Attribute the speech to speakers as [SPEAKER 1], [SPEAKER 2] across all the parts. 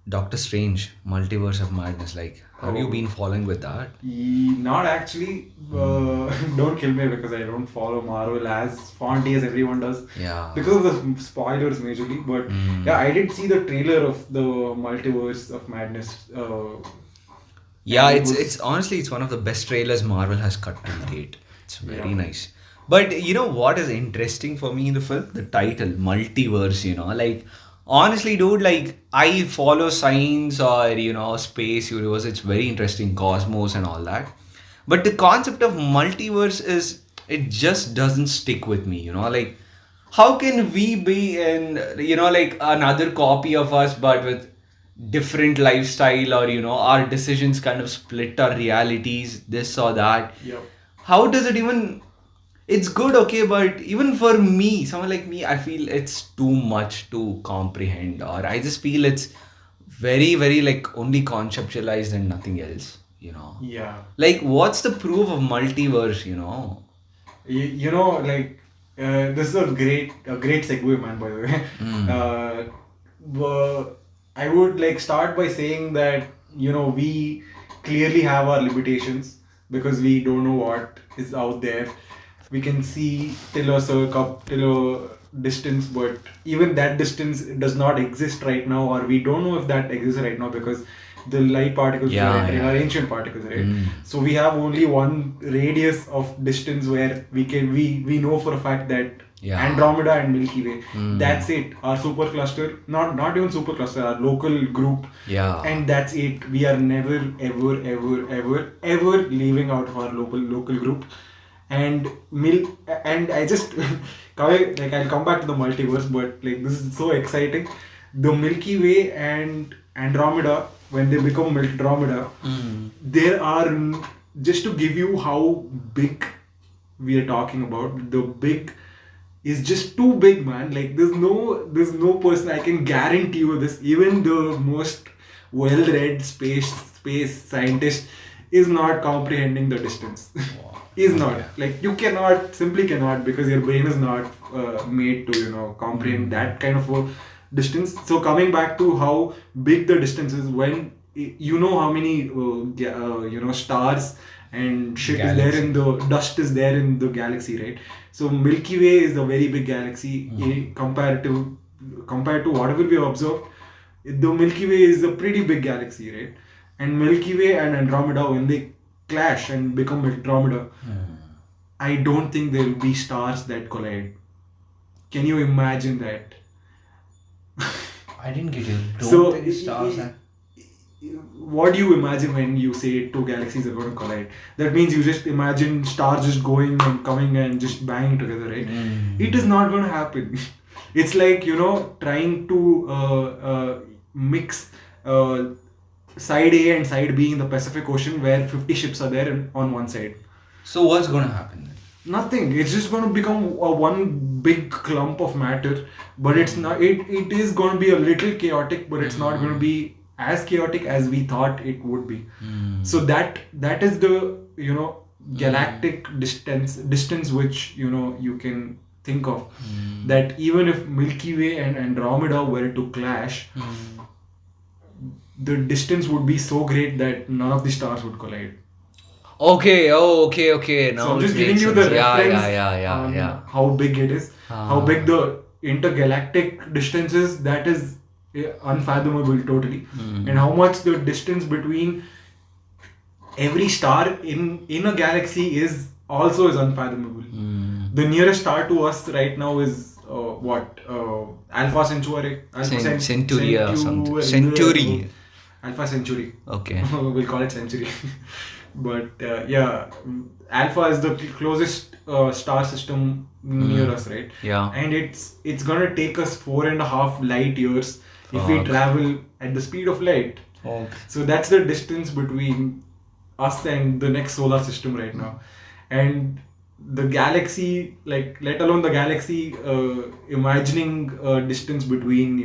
[SPEAKER 1] Doctor Strange, Multiverse of Madness. Like, have you
[SPEAKER 2] Oh,
[SPEAKER 1] been following with that?
[SPEAKER 2] not actually.
[SPEAKER 1] Hmm.
[SPEAKER 2] Don't kill me because I don't follow Marvel as fondly as everyone does
[SPEAKER 1] Yeah.
[SPEAKER 2] because of the spoilers majorly. But yeah,
[SPEAKER 1] Hmm.
[SPEAKER 2] I did see the trailer of the Multiverse of Madness,
[SPEAKER 1] Yeah,
[SPEAKER 2] and it
[SPEAKER 1] it's
[SPEAKER 2] was
[SPEAKER 1] honestly it's one of the best trailers Marvel has cut till date. It's
[SPEAKER 2] yeah,
[SPEAKER 1] very nice. But you know what is interesting for me in the film? The title, multiverse, like honestly, dude, like I follow science or space universe, it's very interesting, cosmos and all that. But the concept of multiverse is it just doesn't stick with me, like how can we be in like another copy of us but with different lifestyle, or our decisions kind of split our realities, this or that.
[SPEAKER 2] yeah.
[SPEAKER 1] How does it even, it's good, okay, but even for me, someone like me, I feel it's too much to comprehend, or I just feel it's very very like only conceptualized and nothing else.
[SPEAKER 2] Yeah.
[SPEAKER 1] Like what's the proof of multiverse?
[SPEAKER 2] Like this is a great segue, man. By the way,
[SPEAKER 1] Mm.
[SPEAKER 2] uh, I would like start by saying that we clearly have our limitations because we don't know what is out there. We can see till a circle, till a distance, but even that distance does not exist right now, or we don't know if that exists right now because the light particles which are
[SPEAKER 1] Yeah,
[SPEAKER 2] entering
[SPEAKER 1] yeah,
[SPEAKER 2] are
[SPEAKER 1] yeah.
[SPEAKER 2] ancient particles, right?
[SPEAKER 1] Mm.
[SPEAKER 2] So we have only one radius of distance where we know for a fact that
[SPEAKER 1] Yeah.
[SPEAKER 2] Andromeda and Milky Way.
[SPEAKER 1] Mm.
[SPEAKER 2] That's it. Our supercluster, not even supercluster, our local group,
[SPEAKER 1] Yeah.
[SPEAKER 2] and that's it. We are never, ever, ever, ever, ever leaving out of our local group. And and I just like I'll come back to the multiverse, but like this is so exciting. The Milky Way and Andromeda, when they become Andromeda,
[SPEAKER 1] Mm.
[SPEAKER 2] there are just to give you how big we are talking about. The big is just too big, man. Like there's no person, I can guarantee you this. Even the most well-read space scientist is not comprehending the distance.
[SPEAKER 1] Wow.
[SPEAKER 2] Is
[SPEAKER 1] Okay.
[SPEAKER 2] not, like, you cannot, simply cannot, because your brain is not made to comprehend
[SPEAKER 1] Mm.
[SPEAKER 2] that kind of a distance. So coming back to how big the distance is, when you know how many stars and shit is there in
[SPEAKER 1] Galaxy.
[SPEAKER 2] the dust is there in the galaxy, right? So Milky Way is a very big galaxy, compared to whatever we have observed. The Milky Way is a pretty big galaxy, right? And Milky Way and Andromeda, when they clash and become Andromeda, I don't think there will be stars that collide. Can you imagine that?
[SPEAKER 1] I didn't get you. Don't
[SPEAKER 2] So,
[SPEAKER 1] think stars and.
[SPEAKER 2] what do you imagine when you say two galaxies are going to collide? That means you just imagine stars just going and coming and just banging together, right? It is
[SPEAKER 1] Mm.
[SPEAKER 2] not going to happen. It's like, trying to mix side A and side B in the Pacific Ocean, where 50 ships are there on one side.
[SPEAKER 1] So what's gonna happen then?
[SPEAKER 2] Nothing. It's just going to become a one big clump of matter, but it's not. It is going to be a little chaotic, but it's not going to be as chaotic as we thought it would be. So that is the galactic distance which you can think of. That even if Milky Way and Andromeda were to clash, the distance would be so great that none of the stars would collide.
[SPEAKER 1] Okay, oh, okay, okay.
[SPEAKER 2] So
[SPEAKER 1] Now
[SPEAKER 2] I'm
[SPEAKER 1] it
[SPEAKER 2] just giving
[SPEAKER 1] makes
[SPEAKER 2] you
[SPEAKER 1] sense.
[SPEAKER 2] the
[SPEAKER 1] Yeah, yeah,
[SPEAKER 2] reference
[SPEAKER 1] yeah, yeah,
[SPEAKER 2] on
[SPEAKER 1] yeah.
[SPEAKER 2] how big it is, how big
[SPEAKER 1] Ah.
[SPEAKER 2] the intergalactic distance is. That is unfathomable totally, and
[SPEAKER 1] Hmm.
[SPEAKER 2] how much the distance between every star in a galaxy is unfathomable.
[SPEAKER 1] Hmm.
[SPEAKER 2] The nearest star to us right now is what Alpha Centauri,
[SPEAKER 1] Century or something. Century.
[SPEAKER 2] Alpha Centauri.
[SPEAKER 1] Okay.
[SPEAKER 2] We'll call it Century. But yeah, Alpha is the closest star system near
[SPEAKER 1] Hmm.
[SPEAKER 2] us, right?
[SPEAKER 1] Yeah.
[SPEAKER 2] And it's gonna take us 4.5 light years if we
[SPEAKER 1] Fuck.
[SPEAKER 2] travel at the speed of light.
[SPEAKER 1] Fuck.
[SPEAKER 2] So that's the distance between us and the next solar system right now. And the galaxy, like, let alone the galaxy, imagining distance between,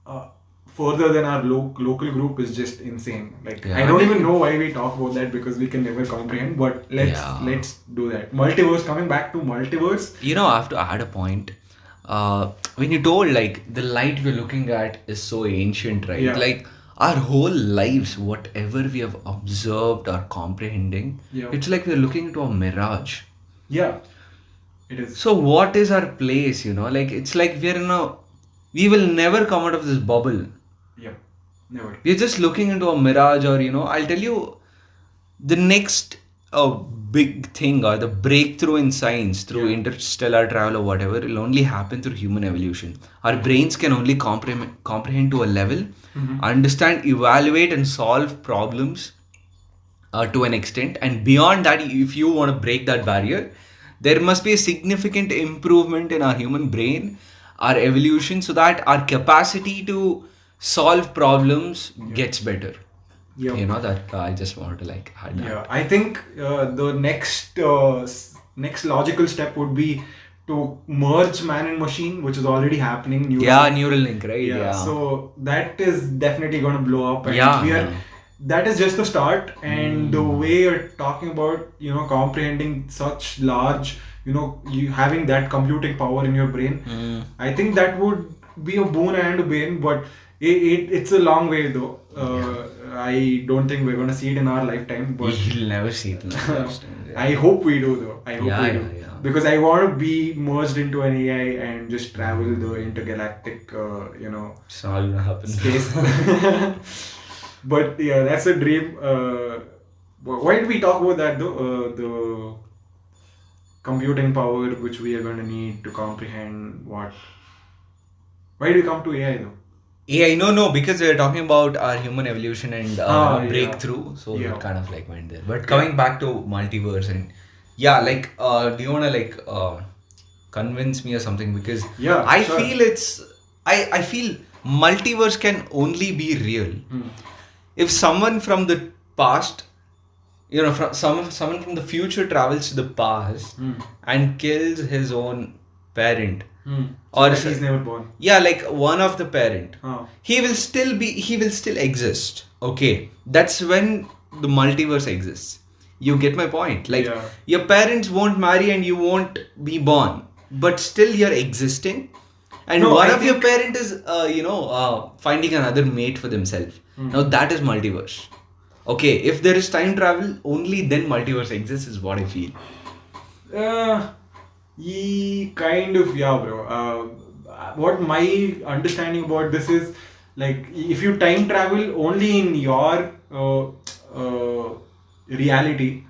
[SPEAKER 2] uh, further than our local group is just insane. Like,
[SPEAKER 1] Yeah,
[SPEAKER 2] I
[SPEAKER 1] I
[SPEAKER 2] don't even
[SPEAKER 1] mean,
[SPEAKER 2] know why we talk about that because we can never comprehend. But let's
[SPEAKER 1] yeah.
[SPEAKER 2] let's do that. Multiverse. Coming back to multiverse.
[SPEAKER 1] I have to add a point. when you told like the light we're looking at is so ancient, right?
[SPEAKER 2] Yeah.
[SPEAKER 1] Like our whole lives, whatever we have observed or comprehending,
[SPEAKER 2] Yeah.
[SPEAKER 1] it's like we're looking into a mirage.
[SPEAKER 2] Yeah, it is.
[SPEAKER 1] So what is our place, like it's like we will never come out of this bubble.
[SPEAKER 2] Yeah, never.
[SPEAKER 1] We're just looking into a mirage, or I'll tell you, the next big thing or the breakthrough in science through
[SPEAKER 2] Yeah.
[SPEAKER 1] interstellar travel or whatever will only happen through human evolution. Our brains can only comprehend to a level, understand, evaluate, and solve problems to an extent. And beyond that, if you want to break that barrier, there must be a significant improvement in our human brain, our evolution, so that our capacity to solve problems gets better.
[SPEAKER 2] Yeah.
[SPEAKER 1] That I just wanted to like add that.
[SPEAKER 2] Yeah, I think the next logical step would be to merge man and machine, which is already happening.
[SPEAKER 1] Yeah, neural link, right?
[SPEAKER 2] Yeah, so that is definitely going to blow up, and
[SPEAKER 1] Yeah,
[SPEAKER 2] we are.
[SPEAKER 1] man.
[SPEAKER 2] That is just the start, and the way you're talking about, comprehending such large, you having that computing power in your brain. I think that would be a boon and a bane, but it's a long way though. I don't think we're gonna see it in our lifetime, but
[SPEAKER 1] You'll never see it in the first time. Yeah.
[SPEAKER 2] I hope we do though. I hope
[SPEAKER 1] Yeah,
[SPEAKER 2] we do.
[SPEAKER 1] yeah, yeah.
[SPEAKER 2] Because I want to be merged into an AI and just travel the intergalactic,
[SPEAKER 1] It's not gonna happen.
[SPEAKER 2] space. But yeah, that's a dream. Why did we talk about that though? The computing power which we are going to need to comprehend what. Why did we come to AI though?
[SPEAKER 1] AI, no, because we're talking about our human evolution and
[SPEAKER 2] Yeah.
[SPEAKER 1] breakthrough, so
[SPEAKER 2] Yeah.
[SPEAKER 1] it kind of like went there. But coming back to multiverse, and yeah, like, do you wanna like convince me or something? Because
[SPEAKER 2] Yeah,
[SPEAKER 1] I
[SPEAKER 2] sure.
[SPEAKER 1] feel I feel multiverse can only be real if someone from the past, someone from the future travels to the past and kills his own parent.
[SPEAKER 2] Or
[SPEAKER 1] Or
[SPEAKER 2] he's never born.
[SPEAKER 1] Yeah, like one of the parent.
[SPEAKER 2] Oh.
[SPEAKER 1] He will still exist. Okay, that's when the multiverse exists. You get my point? Like,
[SPEAKER 2] Yeah.
[SPEAKER 1] your parents won't marry and you won't be born, but still you're existing. And
[SPEAKER 2] No,
[SPEAKER 1] one
[SPEAKER 2] I
[SPEAKER 1] of your parent is, finding another mate for themselves. Now that is multiverse. Okay, if there is time travel, only then multiverse exists is what I feel.
[SPEAKER 2] Kind of, yeah, bro. What my understanding about this is, like, if you time travel only in your reality,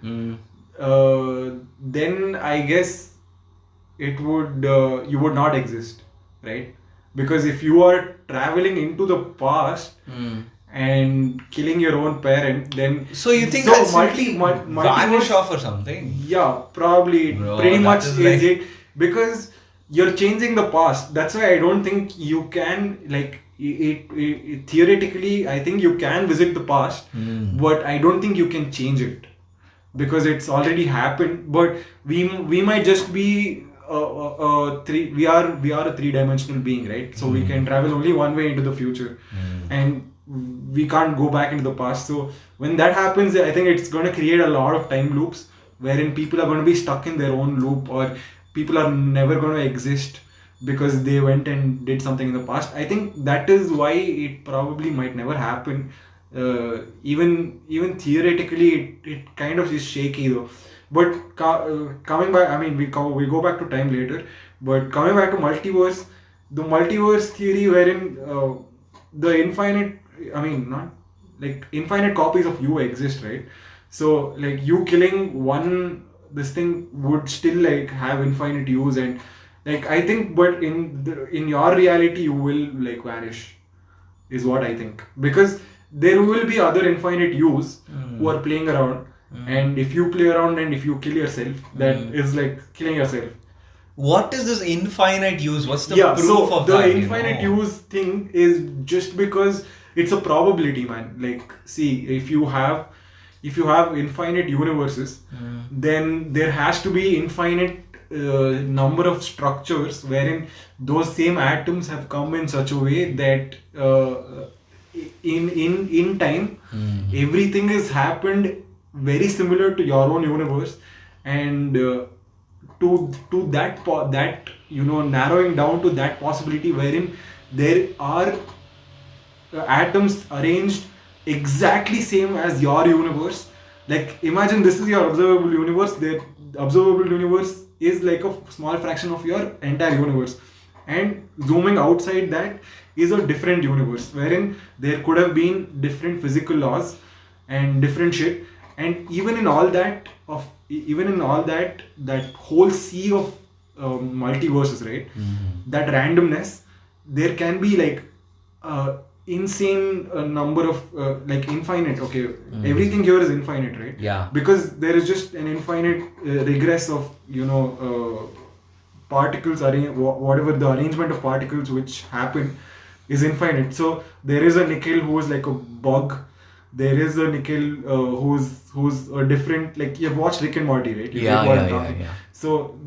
[SPEAKER 2] then I guess it would you would not exist, right? Because if you are traveling into the past and killing your own parent, then
[SPEAKER 1] So you think I'll simply
[SPEAKER 2] multiverse-
[SPEAKER 1] vanish off or something?
[SPEAKER 2] Yeah, probably.
[SPEAKER 1] Bro,
[SPEAKER 2] pretty
[SPEAKER 1] that
[SPEAKER 2] much
[SPEAKER 1] is
[SPEAKER 2] is
[SPEAKER 1] like-
[SPEAKER 2] it, because you're changing the past. That's why I don't think you can, like, it theoretically I think you can visit the past, but I don't think you can change it because it's already happened. But we might just be we are a three-dimensional being, right? So we can travel only one way into the future, and we can't go back into the past. So when that happens, I think it's going to create a lot of time loops wherein people are going to be stuck in their own loop, or people are never going to exist because they went and did something in the past. I think that is why it probably might never happen. Even theoretically, it kind of is shaky though. But coming back, I mean, we go back to time later. But coming back to multiverse, the multiverse theory wherein the infinite, I mean, not like infinite copies of you exist, right? So like you killing one, this thing would still like have infinite use, and like I think, but in your reality you will like vanish, is what I think, because there will be other infinite yous who are playing around, and if you play around and if you kill yourself, that is like killing yourself.
[SPEAKER 1] What is this infinite use? What's the
[SPEAKER 2] Yeah,
[SPEAKER 1] proof
[SPEAKER 2] so
[SPEAKER 1] of
[SPEAKER 2] the
[SPEAKER 1] that?
[SPEAKER 2] infinite use thing is just because it's a probability, man. Like, see, if you have infinite universes, then there has to be infinite number of structures wherein those same atoms have come in such a way that in time everything has happened very similar to your own universe, and to that narrowing down to that possibility wherein there are atoms arranged exactly same as your universe. Like imagine this is your observable universe. The observable universe is like a small fraction of your entire universe, and zooming outside that is a different universe wherein there could have been different physical laws and different shit. And even in all that whole sea of multiverses, right? That randomness, there can be like insane number of like infinite. Okay, everything here is infinite, right?
[SPEAKER 1] Yeah.
[SPEAKER 2] Because there is just an infinite regress of particles, whatever the arrangement of particles which happen is infinite. So there is a nickel who is like a bug. There is a nickel who's a different, like you've watched Rick and Morty, right? You
[SPEAKER 1] Yeah,
[SPEAKER 2] get what
[SPEAKER 1] yeah,
[SPEAKER 2] I'm
[SPEAKER 1] yeah,
[SPEAKER 2] talking.
[SPEAKER 1] yeah.
[SPEAKER 2] So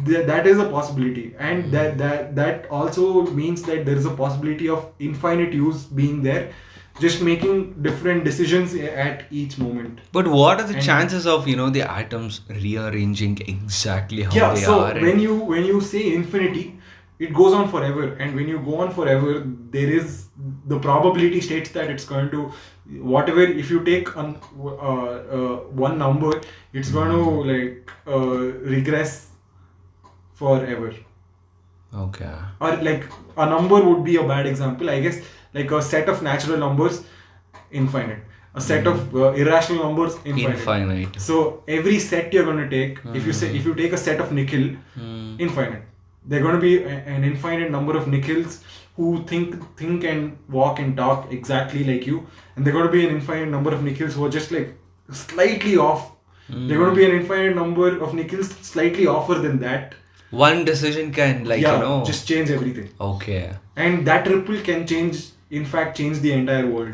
[SPEAKER 2] that is a possibility, and that also means that there is a possibility of infinite use being there, just making different decisions at each moment.
[SPEAKER 1] But what are the
[SPEAKER 2] And-
[SPEAKER 1] chances of the atoms rearranging exactly how
[SPEAKER 2] Yeah,
[SPEAKER 1] they
[SPEAKER 2] so
[SPEAKER 1] are?
[SPEAKER 2] when you say infinity, it goes on forever, and when you go on forever, there is the probability states that it's going to, whatever, if you take one number, it's going to like regress forever.
[SPEAKER 1] Okay.
[SPEAKER 2] Or like a number would be a bad example, I guess. Like a set of natural numbers, infinite. A set of irrational numbers, infinite.
[SPEAKER 1] Infinite.
[SPEAKER 2] So every set you're going to take, if you take a set of nickel, infinite. They're going to be an infinite number of nickels who think and walk and talk exactly like you, and they're going to be an infinite number of nickels who are just like slightly off. They're going to be an infinite number of nickels slightly offer than that.
[SPEAKER 1] One decision can
[SPEAKER 2] Just change everything.
[SPEAKER 1] Okay.
[SPEAKER 2] And that ripple can change the entire world.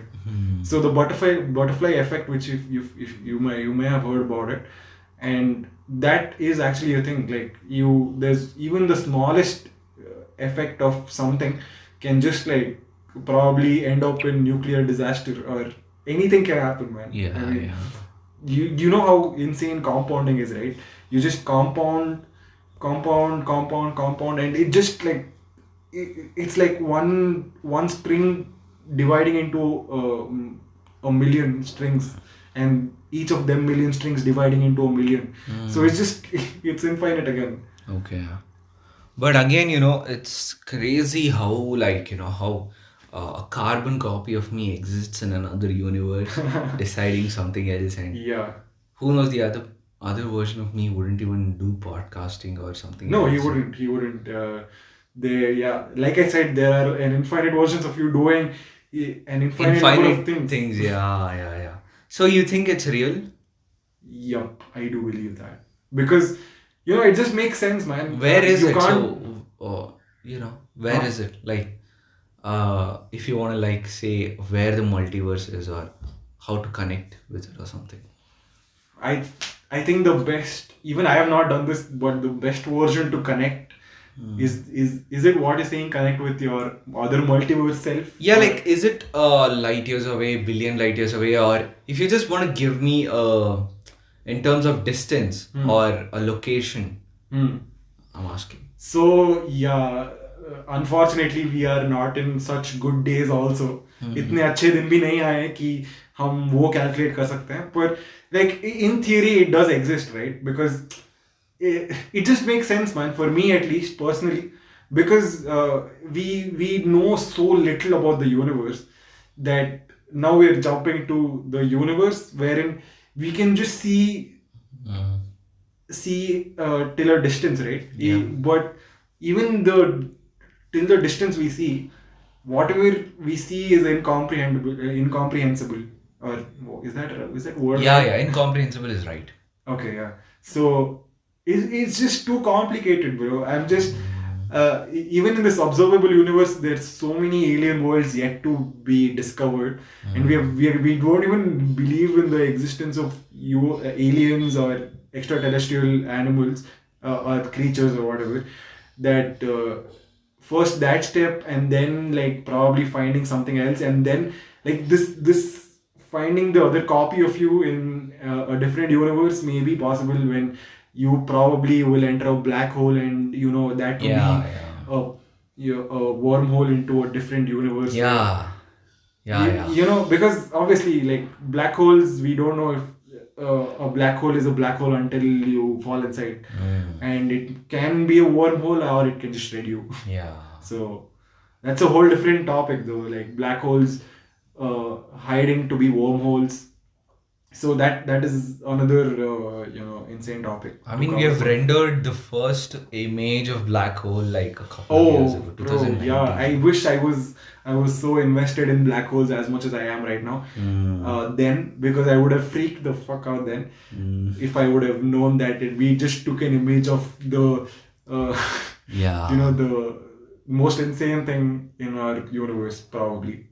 [SPEAKER 2] So the butterfly effect, which if you may have heard about it, and that is actually a thing. Like there's even the smallest effect of something can just like probably end up in nuclear disaster, or anything can happen, man.
[SPEAKER 1] Yeah,
[SPEAKER 2] I mean,
[SPEAKER 1] yeah.
[SPEAKER 2] you know how insane compounding is, right? You just compound, and it just like it's like one string dividing into a million strings, and each of them million strings dividing into a million. So it's just it's infinite again.
[SPEAKER 1] Okay. But again, it's crazy how how a carbon copy of me exists in another universe, deciding something else, and
[SPEAKER 2] Yeah.
[SPEAKER 1] who knows, the other version of me wouldn't even do podcasting or something
[SPEAKER 2] No,
[SPEAKER 1] else.
[SPEAKER 2] he wouldn't. Like I said, there are an infinite versions of you doing an infinite number of things.
[SPEAKER 1] Yeah. So you think it's real?
[SPEAKER 2] Yup, I do believe that, because it just makes sense, man.
[SPEAKER 1] Where is
[SPEAKER 2] you
[SPEAKER 1] it?
[SPEAKER 2] Can't,
[SPEAKER 1] Where
[SPEAKER 2] Huh?
[SPEAKER 1] is it? Like, if you want to like say where the multiverse is, or how to connect with it or something.
[SPEAKER 2] I think the best. Even I have not done this, but the best version to connect is it what you're saying? Connect with your other multiverse self.
[SPEAKER 1] Yeah,
[SPEAKER 2] Or-
[SPEAKER 1] like, is it light years away, billion light years away, or if you just want to give me in terms of distance or a location,
[SPEAKER 2] Hmm.
[SPEAKER 1] I'm asking.
[SPEAKER 2] So yeah, unfortunately we are not in such good days also. इतने अच्छे दिन भी नहीं आए कि हम वो calculate कर सकते हैं. But like in theory it does exist, right? Because it just makes sense, man. For me at least personally, because we know so little about the universe that now we're jumping to the universe wherein we can just see till a distance, right?
[SPEAKER 1] Yeah.
[SPEAKER 2] But even till the distance we see, whatever we see is incomprehensible. Or is that word?
[SPEAKER 1] Yeah, incomprehensible is right.
[SPEAKER 2] Okay, yeah. So it's just too complicated, bro. I'm just even in this observable universe, there's so many alien worlds yet to be discovered, and we don't even believe in the existence of aliens or extraterrestrial animals or creatures or whatever. That first that step, and then like probably finding something else, and then like this finding the other copy of you in a different universe may be possible when you probably will enter a black hole, and that will
[SPEAKER 1] Yeah,
[SPEAKER 2] be
[SPEAKER 1] yeah.
[SPEAKER 2] a, a wormhole into a different universe.
[SPEAKER 1] Yeah. Yeah, yeah.
[SPEAKER 2] Because obviously, like black holes, we don't know if a black hole is a black hole until you fall inside, and it can be a wormhole or it can just shred you.
[SPEAKER 1] Yeah.
[SPEAKER 2] So that's a whole different topic, though. Like black holes hiding to be wormholes. So that is another insane topic
[SPEAKER 1] I
[SPEAKER 2] to
[SPEAKER 1] mean, we
[SPEAKER 2] cover.
[SPEAKER 1] have rendered the first image of black hole like a couple of years
[SPEAKER 2] Oh,
[SPEAKER 1] ago,
[SPEAKER 2] bro, yeah. I
[SPEAKER 1] 2019.
[SPEAKER 2] wish I was so invested in black holes as much as I am right now. Then, because I would have freaked the fuck out then if I would have known that we just took an image of the
[SPEAKER 1] Yeah.
[SPEAKER 2] the most insane thing in our universe, probably.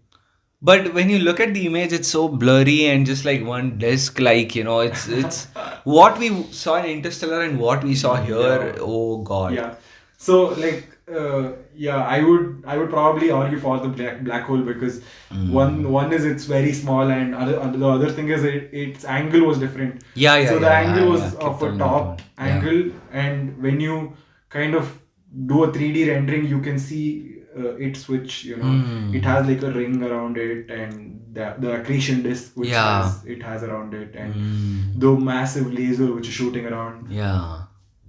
[SPEAKER 1] But when you look at the image, it's so blurry and just like one disc, like, it's what we saw in Interstellar and what we saw here.
[SPEAKER 2] Yeah.
[SPEAKER 1] Oh God.
[SPEAKER 2] Yeah. So like yeah, I would probably argue for the black hole, because one is it's very small, and the other thing is its angle was different.
[SPEAKER 1] Yeah, yeah,
[SPEAKER 2] So the
[SPEAKER 1] yeah,
[SPEAKER 2] angle
[SPEAKER 1] yeah,
[SPEAKER 2] was
[SPEAKER 1] yeah.
[SPEAKER 2] of
[SPEAKER 1] Kept
[SPEAKER 2] a
[SPEAKER 1] on
[SPEAKER 2] top
[SPEAKER 1] noting. Yeah.
[SPEAKER 2] angle, and when you kind of do a 3D rendering, you can see it switch. It has like a ring around it, and the accretion disk which
[SPEAKER 1] Yeah.
[SPEAKER 2] has around it, and the massive laser which is shooting around,
[SPEAKER 1] Yeah.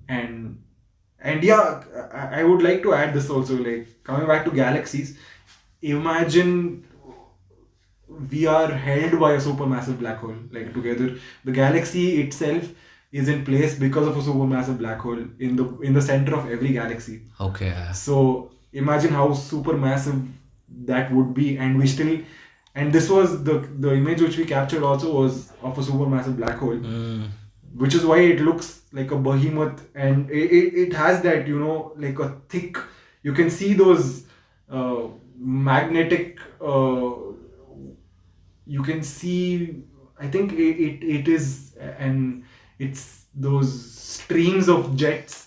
[SPEAKER 2] and yeah, I would like to add this also, like coming back to galaxies. Imagine we are held by a supermassive black hole, like together. The galaxy itself is in place because of a supermassive black hole in the center of every galaxy.
[SPEAKER 1] Okay.
[SPEAKER 2] So imagine how supermassive that would be, and we still, and this was the image which we captured also was of a supermassive black hole, which is why it looks like a behemoth, and it has that, like a thick, you can see those magnetic, you can see, I think it is, and it's those streams of jets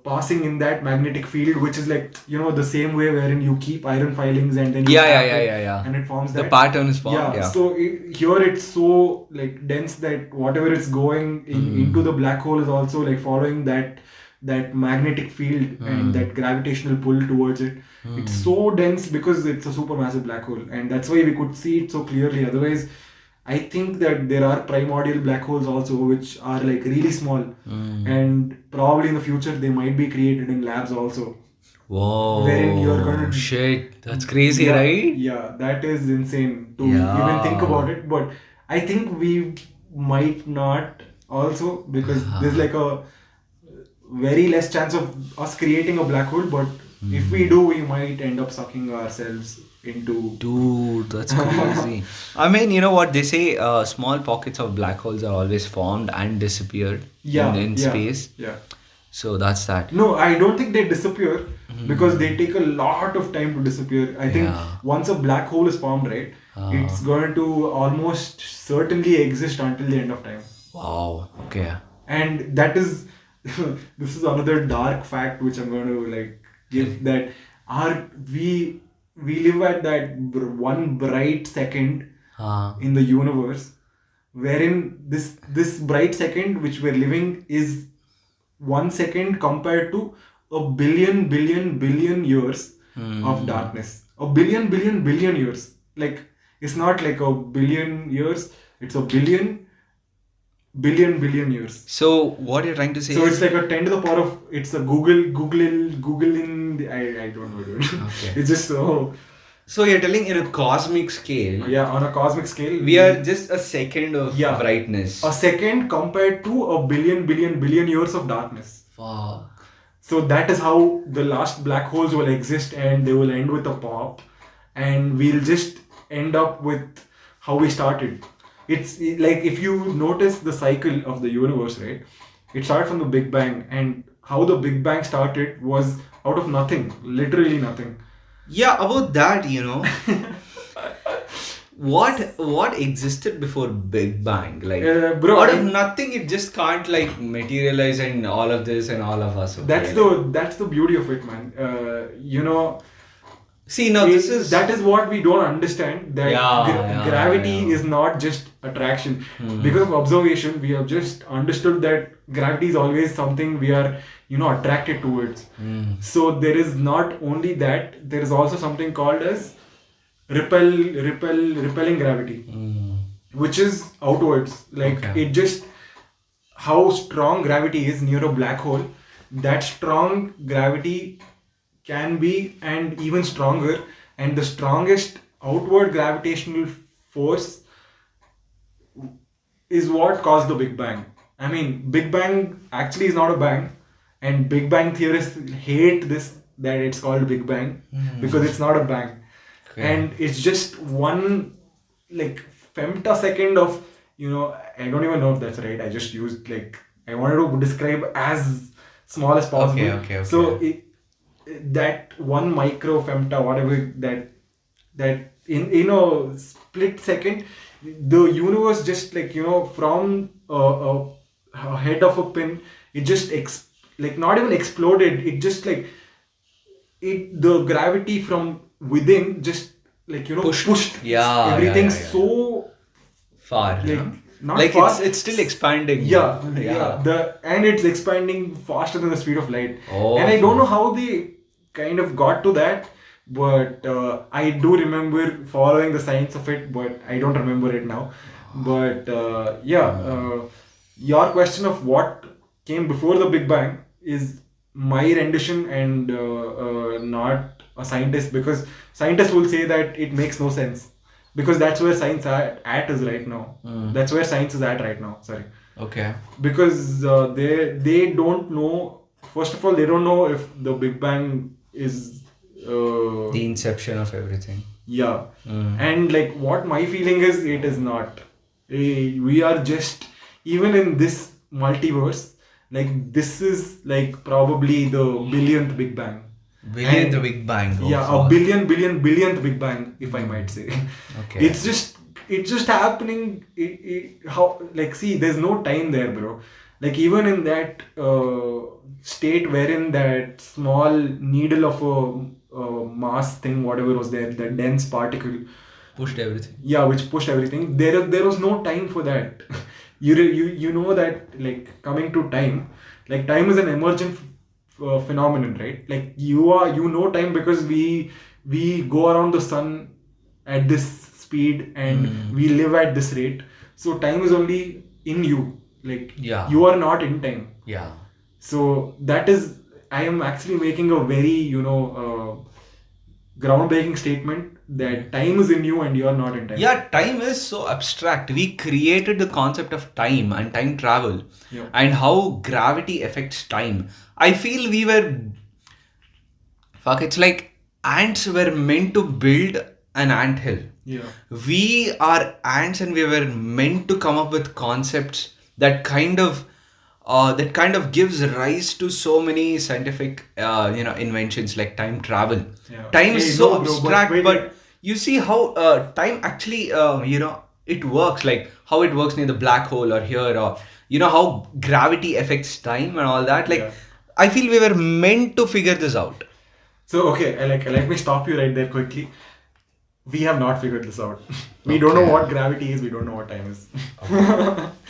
[SPEAKER 2] passing in that magnetic field, which is like, the same way wherein you keep iron filings and then you
[SPEAKER 1] Yeah,
[SPEAKER 2] tap
[SPEAKER 1] yeah,
[SPEAKER 2] it,
[SPEAKER 1] yeah, yeah.
[SPEAKER 2] and it forms
[SPEAKER 1] The
[SPEAKER 2] that.
[SPEAKER 1] pattern is formed.
[SPEAKER 2] Yeah,
[SPEAKER 1] Yeah.
[SPEAKER 2] so here it's so like dense that whatever it's going into the black hole is also like following that magnetic field and that gravitational pull towards it. It's so dense because it's a supermassive black hole, and that's why we could see it so clearly. Otherwise, I think that there are primordial black holes also which are like really small, and probably in the future they might be created in labs also. Wherein you're
[SPEAKER 1] Whoa.
[SPEAKER 2] gonna
[SPEAKER 1] Shit. That's crazy,
[SPEAKER 2] yeah,
[SPEAKER 1] right?
[SPEAKER 2] yeah, that is insane to even think about it. But I think we might not also, because there's like a very less chance of us creating a black hole. But if we do, we might end up sucking ourselves into.
[SPEAKER 1] Dude, that's crazy. I mean, you know what they say? Small pockets of black holes are always formed and disappeared in space.
[SPEAKER 2] Yeah.
[SPEAKER 1] So that's that.
[SPEAKER 2] No, I don't think they disappear, because they take a lot of time to disappear. I think
[SPEAKER 1] Yeah.
[SPEAKER 2] once a black hole is formed, right, it's going to almost certainly exist until the end of time.
[SPEAKER 1] Wow. Okay.
[SPEAKER 2] And that is this is another dark fact which I'm going to like give, that we live at that one bright second in the universe, wherein this bright second which we're living is 1 second compared to a billion years of darkness. A billion years. Like, it's not like a billion years, it's a billion years.
[SPEAKER 1] So what you're trying to say
[SPEAKER 2] So
[SPEAKER 1] is
[SPEAKER 2] it's like a 10 to the power of, it's a Google in the, I don't know, dude.
[SPEAKER 1] Okay.
[SPEAKER 2] It's just so,
[SPEAKER 1] so you're telling in a cosmic scale,
[SPEAKER 2] yeah, on a cosmic scale,
[SPEAKER 1] we are just a second of
[SPEAKER 2] Yeah.
[SPEAKER 1] brightness.
[SPEAKER 2] a second compared to a billion years of darkness.
[SPEAKER 1] Fuck.
[SPEAKER 2] So that is how the last black holes will exist, and they will end with a pop, and we'll just end up with how we started. It's like, if you notice the cycle of the universe, right? It started from the Big Bang, and how the Big Bang started was out of nothing, literally nothing.
[SPEAKER 1] Yeah, about that, what existed before Big Bang? Like,
[SPEAKER 2] bro,
[SPEAKER 1] out of nothing, it just can't like materialize and all of this and all of us. Okay?
[SPEAKER 2] That's the beauty of it, man.
[SPEAKER 1] See, now this is
[SPEAKER 2] that is what we don't understand, that
[SPEAKER 1] Yeah,
[SPEAKER 2] gravity
[SPEAKER 1] yeah.
[SPEAKER 2] is not just attraction. Because of observation, we have just understood that gravity is always something we are, attracted towards. So there is not only that, there is also something called as repelling gravity, which is outwards. Like
[SPEAKER 1] Okay.
[SPEAKER 2] it just how strong gravity is near a black hole, that strong gravity can be and even stronger, and the strongest outward gravitational force is what caused the Big Bang. I mean, Big Bang actually is not a bang, and Big Bang theorists hate this that it's called Big Bang because it's not a bang,
[SPEAKER 1] Okay.
[SPEAKER 2] and it's just one like femtosecond of I don't even know if that's right. I just used like I wanted to describe as small as
[SPEAKER 1] Okay.
[SPEAKER 2] possible.
[SPEAKER 1] Okay.
[SPEAKER 2] So
[SPEAKER 1] Okay.
[SPEAKER 2] that one micro femta, whatever that in a split second, the universe just like from a head of a pin, it just like not even exploded. It just like the gravity from within just like
[SPEAKER 1] Pushed.
[SPEAKER 2] pushed
[SPEAKER 1] Yeah. Yeah.
[SPEAKER 2] everything
[SPEAKER 1] Yeah. Yeah. Yeah.
[SPEAKER 2] so
[SPEAKER 1] Far.
[SPEAKER 2] like
[SPEAKER 1] Huh?
[SPEAKER 2] not
[SPEAKER 1] Like
[SPEAKER 2] far.
[SPEAKER 1] it's still expanding.
[SPEAKER 2] Yeah,
[SPEAKER 1] Yeah.
[SPEAKER 2] the and it's expanding faster than the speed of light.
[SPEAKER 1] Oh.
[SPEAKER 2] And I don't know how they kind of got to that, but I do remember following the science of it, but I don't remember it now. But your question of what came before the Big Bang is my rendition, and not a scientist, because scientists will say that it makes no sense, because that's where science at is right now. That's where science is at right now. Sorry,
[SPEAKER 1] Okay.
[SPEAKER 2] because they don't know. First of all, they don't know if the Big Bang is
[SPEAKER 1] The inception of everything.
[SPEAKER 2] yeah, and like what my feeling is, it is not. We are just even in this multiverse. Like this is like probably the billionth Big Bang.
[SPEAKER 1] Billion the
[SPEAKER 2] And
[SPEAKER 1] Big Bang. Oh,
[SPEAKER 2] yeah, a
[SPEAKER 1] fuck.
[SPEAKER 2] billionth Big Bang, if I might say.
[SPEAKER 1] Okay.
[SPEAKER 2] It's just happening. How like see, there's no time there, bro. Like even in that state wherein that small needle of a mass thing, whatever was there, that dense particle,
[SPEAKER 1] Pushed everything.
[SPEAKER 2] yeah, which pushed everything. There was no time for that. You know that like coming to time, like time is an emergent phenomenon, right? Like time because we go around the sun at this speed and we live at this rate. So time is only in you. Like
[SPEAKER 1] Yeah.
[SPEAKER 2] you are not in time.
[SPEAKER 1] Yeah.
[SPEAKER 2] So that is I am actually making a very groundbreaking statement that time is in you and you are not in time.
[SPEAKER 1] Yeah, time is so abstract. We created the concept of time and time travel
[SPEAKER 2] Yeah.
[SPEAKER 1] and how gravity affects time. I feel we were, fuck, it's like ants were meant to build an anthill.
[SPEAKER 2] Yeah.
[SPEAKER 1] We are ants and we were meant to come up with concepts that kind of gives rise to so many scientific inventions like time travel.
[SPEAKER 2] Yeah.
[SPEAKER 1] Time
[SPEAKER 2] Hey,
[SPEAKER 1] is so
[SPEAKER 2] no, bro, but
[SPEAKER 1] abstract,
[SPEAKER 2] wait,
[SPEAKER 1] but you see how time actually it works, like how it works near the black hole or here, or how gravity affects time and all that. Like
[SPEAKER 2] Yeah.
[SPEAKER 1] I feel we were meant to figure this out.
[SPEAKER 2] So okay, let me stop you right there quickly. We have not figured this out. We don't know
[SPEAKER 1] Okay.
[SPEAKER 2] what gravity is. We don't know what time is.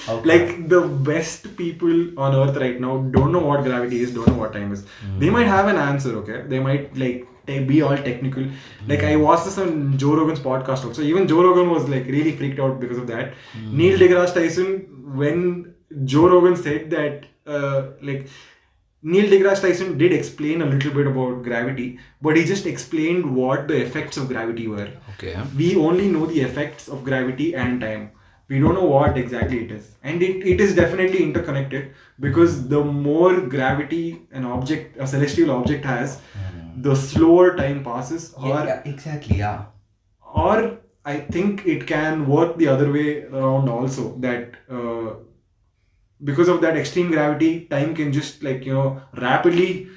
[SPEAKER 1] Okay.
[SPEAKER 2] Like the best people on earth right now don't know what gravity is, don't know what time is. They might have an answer, okay? They might like be all technical. Like I watched this on Joe Rogan's podcast also. Even Joe Rogan was like really freaked out because of that. Neil deGrasse Tyson, when Joe Rogan said that like Neil deGrasse Tyson did explain a little bit about gravity, but he just explained what the effects of gravity were.
[SPEAKER 1] Okay.
[SPEAKER 2] We only know the effects of gravity and time. We don't know what exactly it is. And it is definitely interconnected, because the more gravity a celestial object has, the slower time passes.
[SPEAKER 1] Exactly. Yeah.
[SPEAKER 2] Or I think it can work the other way around also, that because of that extreme gravity, time can just like rapidly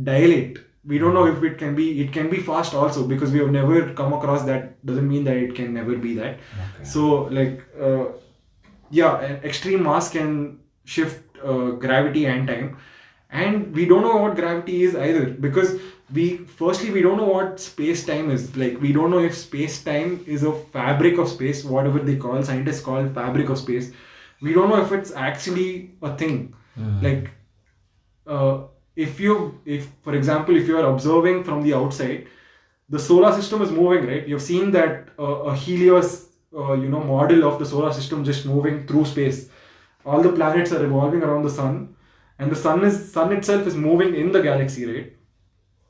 [SPEAKER 2] dilate. We don't know if it can be fast also, because we have never come across that. Doesn't mean that it can never be that.
[SPEAKER 1] Okay.
[SPEAKER 2] So like an extreme mass can shift gravity and time, and we don't know what gravity is either, because we don't know what space time is. Like, we don't know if space time is a fabric of space, whatever they call, scientists call fabric of space. We don't know if it's actually a thing. Like, uh, if for example, if you are observing from the outside, the solar system is moving, right? You've seen that a Helios model of the solar system just moving through space. All the planets are revolving around the sun, and the sun itself is moving in the galaxy, right?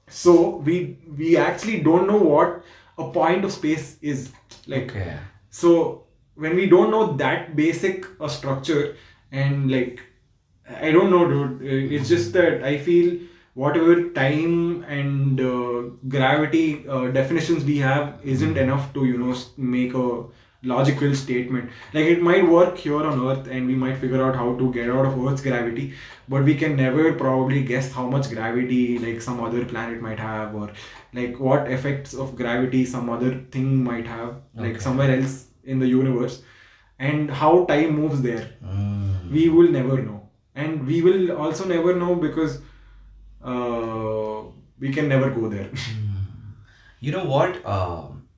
[SPEAKER 2] So we actually don't know what a point of space is like.
[SPEAKER 1] Okay.
[SPEAKER 2] So when we don't know that basic structure, and like, I don't know, dude. It's just that I feel whatever time and gravity definitions we have isn't enough to make a logical statement. Like, it might work here on Earth, and we might figure out how to get out of Earth's gravity, but we can never probably guess how much gravity like some other planet might have, or like what effects of gravity some other thing might have, like somewhere else in the universe, and how time moves there. We will never know, and we will also never know because we can never go there.
[SPEAKER 1] You know what?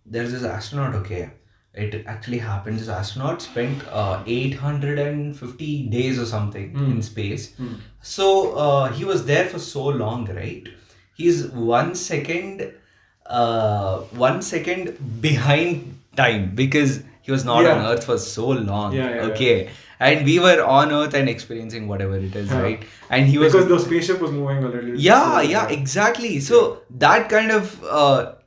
[SPEAKER 1] There's this astronaut, okay. It actually happened. This astronaut spent 850 days or something in space. So he was there for so long, right? He's 1 second behind time because he was not on
[SPEAKER 2] Yeah.
[SPEAKER 1] Earth for so long.
[SPEAKER 2] Yeah, yeah,
[SPEAKER 1] Okay. And we were on Earth and experiencing whatever it is,
[SPEAKER 2] Yeah.
[SPEAKER 1] right? And he was
[SPEAKER 2] Because the spaceship was moving a little.
[SPEAKER 1] yeah,
[SPEAKER 2] slow.
[SPEAKER 1] yeah, exactly. So that kind of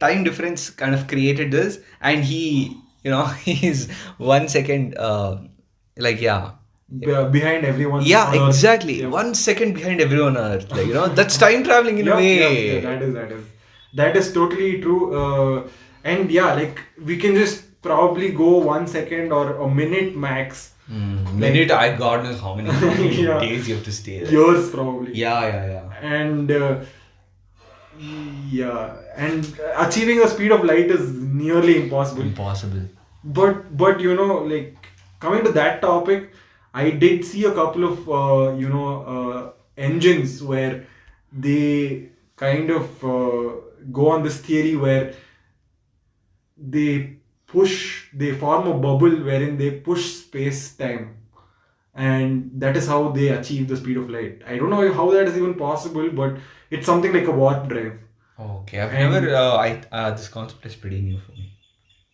[SPEAKER 1] time difference kind of created this, and he's 1 second, like yeah,
[SPEAKER 2] Behind everyone.
[SPEAKER 1] yeah,
[SPEAKER 2] on Earth.
[SPEAKER 1] exactly,
[SPEAKER 2] Yeah.
[SPEAKER 1] 1 second behind everyone on Earth. Like that's time traveling in a
[SPEAKER 2] Yeah,
[SPEAKER 1] way.
[SPEAKER 2] yeah, that is totally true. And yeah, like, we can just probably go 1 second or a minute max.
[SPEAKER 1] Minute, I God knows how many
[SPEAKER 2] Yeah.
[SPEAKER 1] days you have to stay there.
[SPEAKER 2] Years probably.
[SPEAKER 1] Yeah.
[SPEAKER 2] And and achieving the speed of light is nearly impossible.
[SPEAKER 1] Impossible.
[SPEAKER 2] But like, coming to that topic, I did see a couple of engines where they kind of go on this theory where they form a bubble wherein they push space time, and that is how they achieve the speed of light. I don't know how that is even possible, but it's something like a warp drive.
[SPEAKER 1] Okay, I've
[SPEAKER 2] And-
[SPEAKER 1] never. This concept is pretty new for me.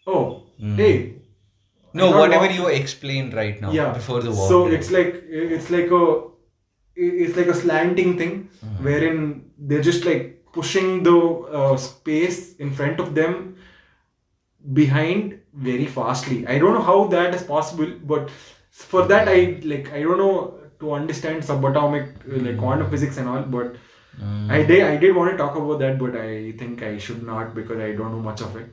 [SPEAKER 2] Oh, hey.
[SPEAKER 1] No,
[SPEAKER 2] I thought
[SPEAKER 1] whatever
[SPEAKER 2] warp-
[SPEAKER 1] you explained right now,
[SPEAKER 2] Yeah.
[SPEAKER 1] before the war.
[SPEAKER 2] So it's like a slanting thing wherein they're just like pushing the space in front of them behind very fastly. I don't know how that is possible, but for that I don't know to understand subatomic like quantum physics and all, but I did want to talk about that, but I think I should not because I don't know much of it.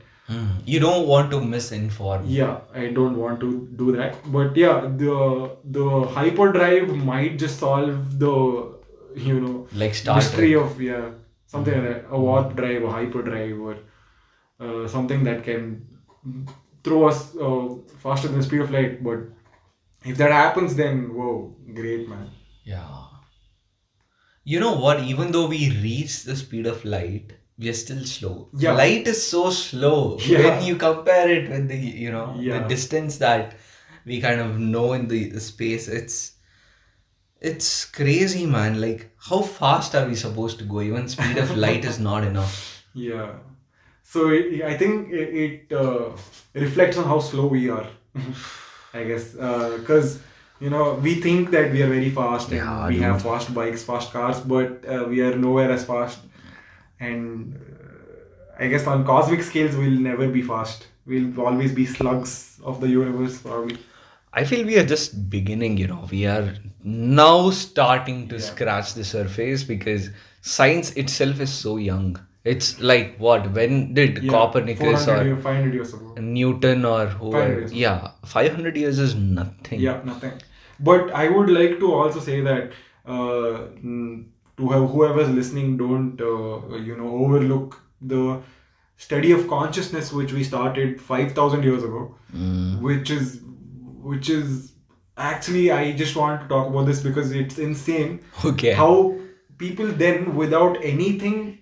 [SPEAKER 1] You don't want to misinform.
[SPEAKER 2] Yeah, I don't want to do that. But yeah, the hyperdrive might just solve the
[SPEAKER 1] Like Star
[SPEAKER 2] mystery
[SPEAKER 1] Trek.
[SPEAKER 2] of something like that. A warp drive, a hyperdrive, or something that can throw us faster than the speed of light. But if that happens, then whoa, great, man.
[SPEAKER 1] Yeah. You know what? Even though we reach the speed of light, we are still slow.
[SPEAKER 2] Yeah.
[SPEAKER 1] Light is so slow.
[SPEAKER 2] Yeah.
[SPEAKER 1] When you compare it with the
[SPEAKER 2] Yeah.
[SPEAKER 1] the distance that we kind of know in the space, it's crazy, man. Like, how fast are we supposed to go? Even speed of light is not enough.
[SPEAKER 2] Yeah. So I think it reflects on how slow we are, I guess. Because, we think that we are very fast and
[SPEAKER 1] Yeah,
[SPEAKER 2] we have
[SPEAKER 1] dude.
[SPEAKER 2] fast bikes, fast cars, but we are nowhere as fast. And I guess on cosmic scales, we'll never be fast. We'll always be slugs of the universe, probably.
[SPEAKER 1] I feel we are just beginning, We are now starting to
[SPEAKER 2] Yeah.
[SPEAKER 1] scratch the surface because science itself is so young. It's like what? When did
[SPEAKER 2] Yeah,
[SPEAKER 1] Copernicus
[SPEAKER 2] 400
[SPEAKER 1] or
[SPEAKER 2] years, 500 years ago.
[SPEAKER 1] Newton or
[SPEAKER 2] 500
[SPEAKER 1] whoever?
[SPEAKER 2] years.
[SPEAKER 1] Yeah, 500 years is nothing.
[SPEAKER 2] Yeah, nothing. But I would like to also say that to whoever's listening, don't overlook the study of consciousness which we started 5,000 years ago, which is actually, I just want to talk about this because it's insane
[SPEAKER 1] Okay.
[SPEAKER 2] how people then, without anything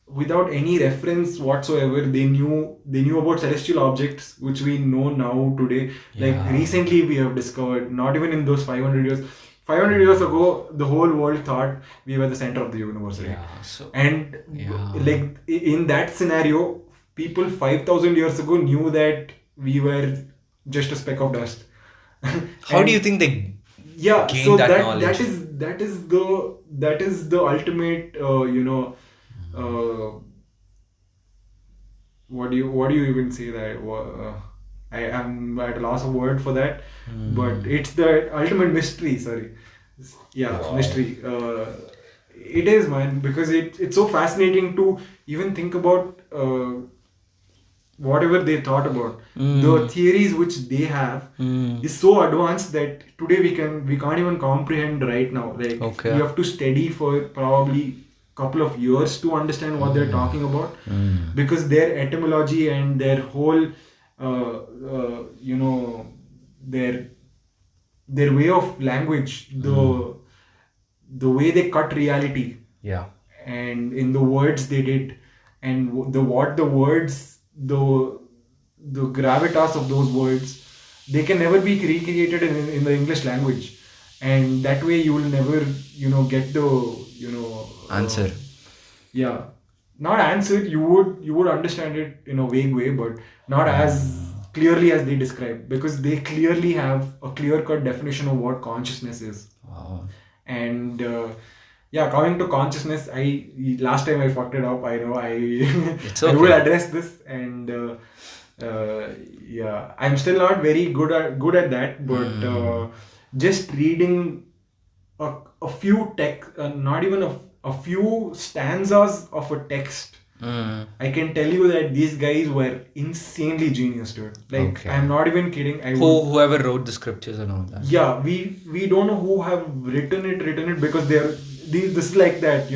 [SPEAKER 2] without any reference whatsoever, they knew about celestial objects which we know now today. Like
[SPEAKER 1] Yeah.
[SPEAKER 2] recently we have discovered, not even in those 500 years. 500 years ago, the whole world thought we were the center of the universe, right?
[SPEAKER 1] Yeah. So,
[SPEAKER 2] And
[SPEAKER 1] yeah.
[SPEAKER 2] like in that scenario, people 5,000 years ago knew that we were just a speck of dust.
[SPEAKER 1] How do you
[SPEAKER 2] And
[SPEAKER 1] think they
[SPEAKER 2] yeah,
[SPEAKER 1] gained
[SPEAKER 2] so
[SPEAKER 1] that
[SPEAKER 2] that
[SPEAKER 1] knowledge?
[SPEAKER 2] that is the ultimate what do you even say that I am at a loss of word for that, but it's the ultimate mystery. Sorry, yeah,
[SPEAKER 1] Wow.
[SPEAKER 2] mystery. It is, man, because it's so fascinating to even think about whatever they thought about. The theories which they have is so advanced that today we can't even comprehend right now. Like
[SPEAKER 1] Okay.
[SPEAKER 2] you have to study for probably couple of years to understand what they're talking about, because their etymology and their whole their way of language, the way they cut reality,
[SPEAKER 1] Yeah.
[SPEAKER 2] and in the words they did, and the words, the gravitas of those words, they can never be recreated in the English language, and that way you will never get the
[SPEAKER 1] Answer.
[SPEAKER 2] yeah, not answer. You would understand it in a vague way, but not as clearly as they describe, because they clearly have a clear cut definition of what consciousness is.
[SPEAKER 1] Wow.
[SPEAKER 2] And yeah, coming to consciousness, I last time I fucked it up. I know I
[SPEAKER 1] It's
[SPEAKER 2] I will
[SPEAKER 1] okay.
[SPEAKER 2] address this, and yeah, I'm still not very good at that, but just reading a few not even a few stanzas of a text, I can tell you that these guys were insanely genius, dude. Like,
[SPEAKER 1] Okay.
[SPEAKER 2] I'm not even kidding. I would
[SPEAKER 1] Whoever wrote the scriptures and all that.
[SPEAKER 2] Yeah, we don't know who have written it, because this is like that,